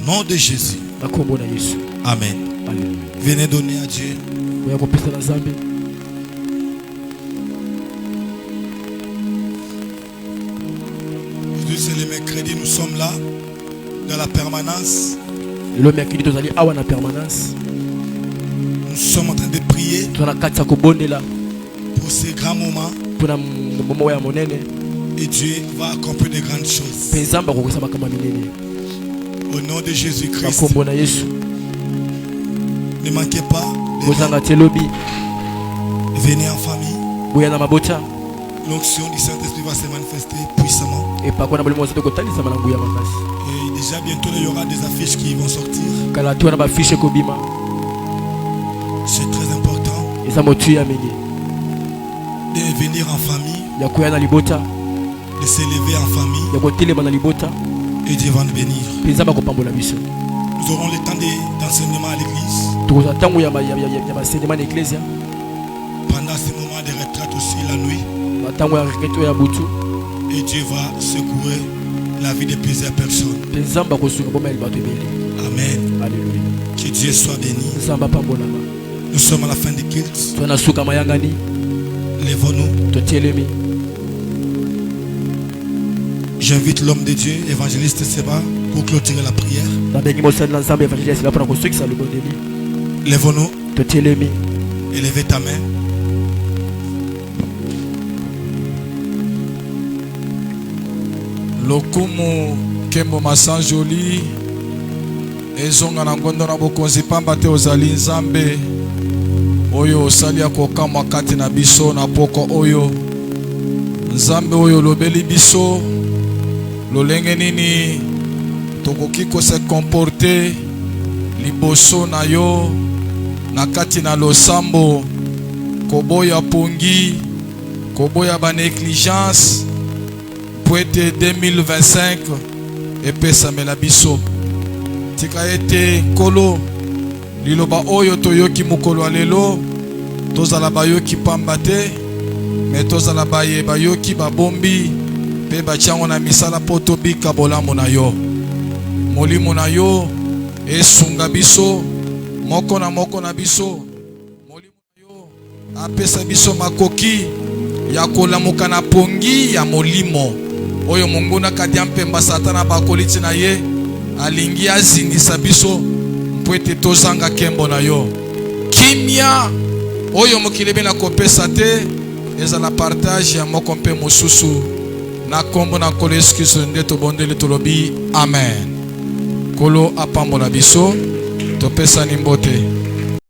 nom de Jésus. Amen. Venez donner à Dieu. Aujourd'hui c'est le mercredi, nous sommes là dans la permanence. Le mercredi nous allons à la permanence. Nous sommes en train de prier pour ces grands moments. Et Dieu va accomplir de grandes choses. Au nom de Jésus-Christ. Ne manquez pas. Venez en famille. L'onction du Saint-Esprit va se manifester puissamment. Et déjà bientôt il y aura des affiches qui vont sortir. C'est très important de venir en famille, de s'élever en famille, et Dieu va nous bénir. Nous aurons le temps d'enseignement à l'église. Pendant ces moments de retraite aussi la nuit. Et Dieu va secouer la vie de plusieurs personnes. Amen. Que Dieu soit béni. Nous sommes à la fin du culte. Lèvons-nous. J'invite l'homme de Dieu, évangéliste Seba, pour clôturer la prière. Lèvons-nous. Élevez ta main. Lokumu kembo masanjoli ezonga na ngondo na bokonzi pamba te ozali nzambe oyo osali akokamwa kati na biso na poko oyo nzambe oyo lobeli biso lolenge nini tokoki kose comporter liboso na yo na kati na losambo koboya pongi koboya ba négligence poete 2025 epesamela biso tika ete kolo liloba oyo toyoki mokolo ya lelo tozala bayoki pamba te me tozala bayoki babombi mpe batiango na misala mpo tobika bolamu na yo molimo na yo esunga biso moko na biso molimo na yo apesa biso makoki ya kolamuka na pongi ya molimo oyo monguna kati ya mpemba satana bakoliti na ye alingi azingisa biso mpo ete tozanga kembo na yo kimia oyo mokili ebe na kopesa te ezala partage ya moko mpe mosusu na kombo na nkolo Yesu Kristo nde tobondeli tolobi amen. Kolo apambola biso topesani mbote.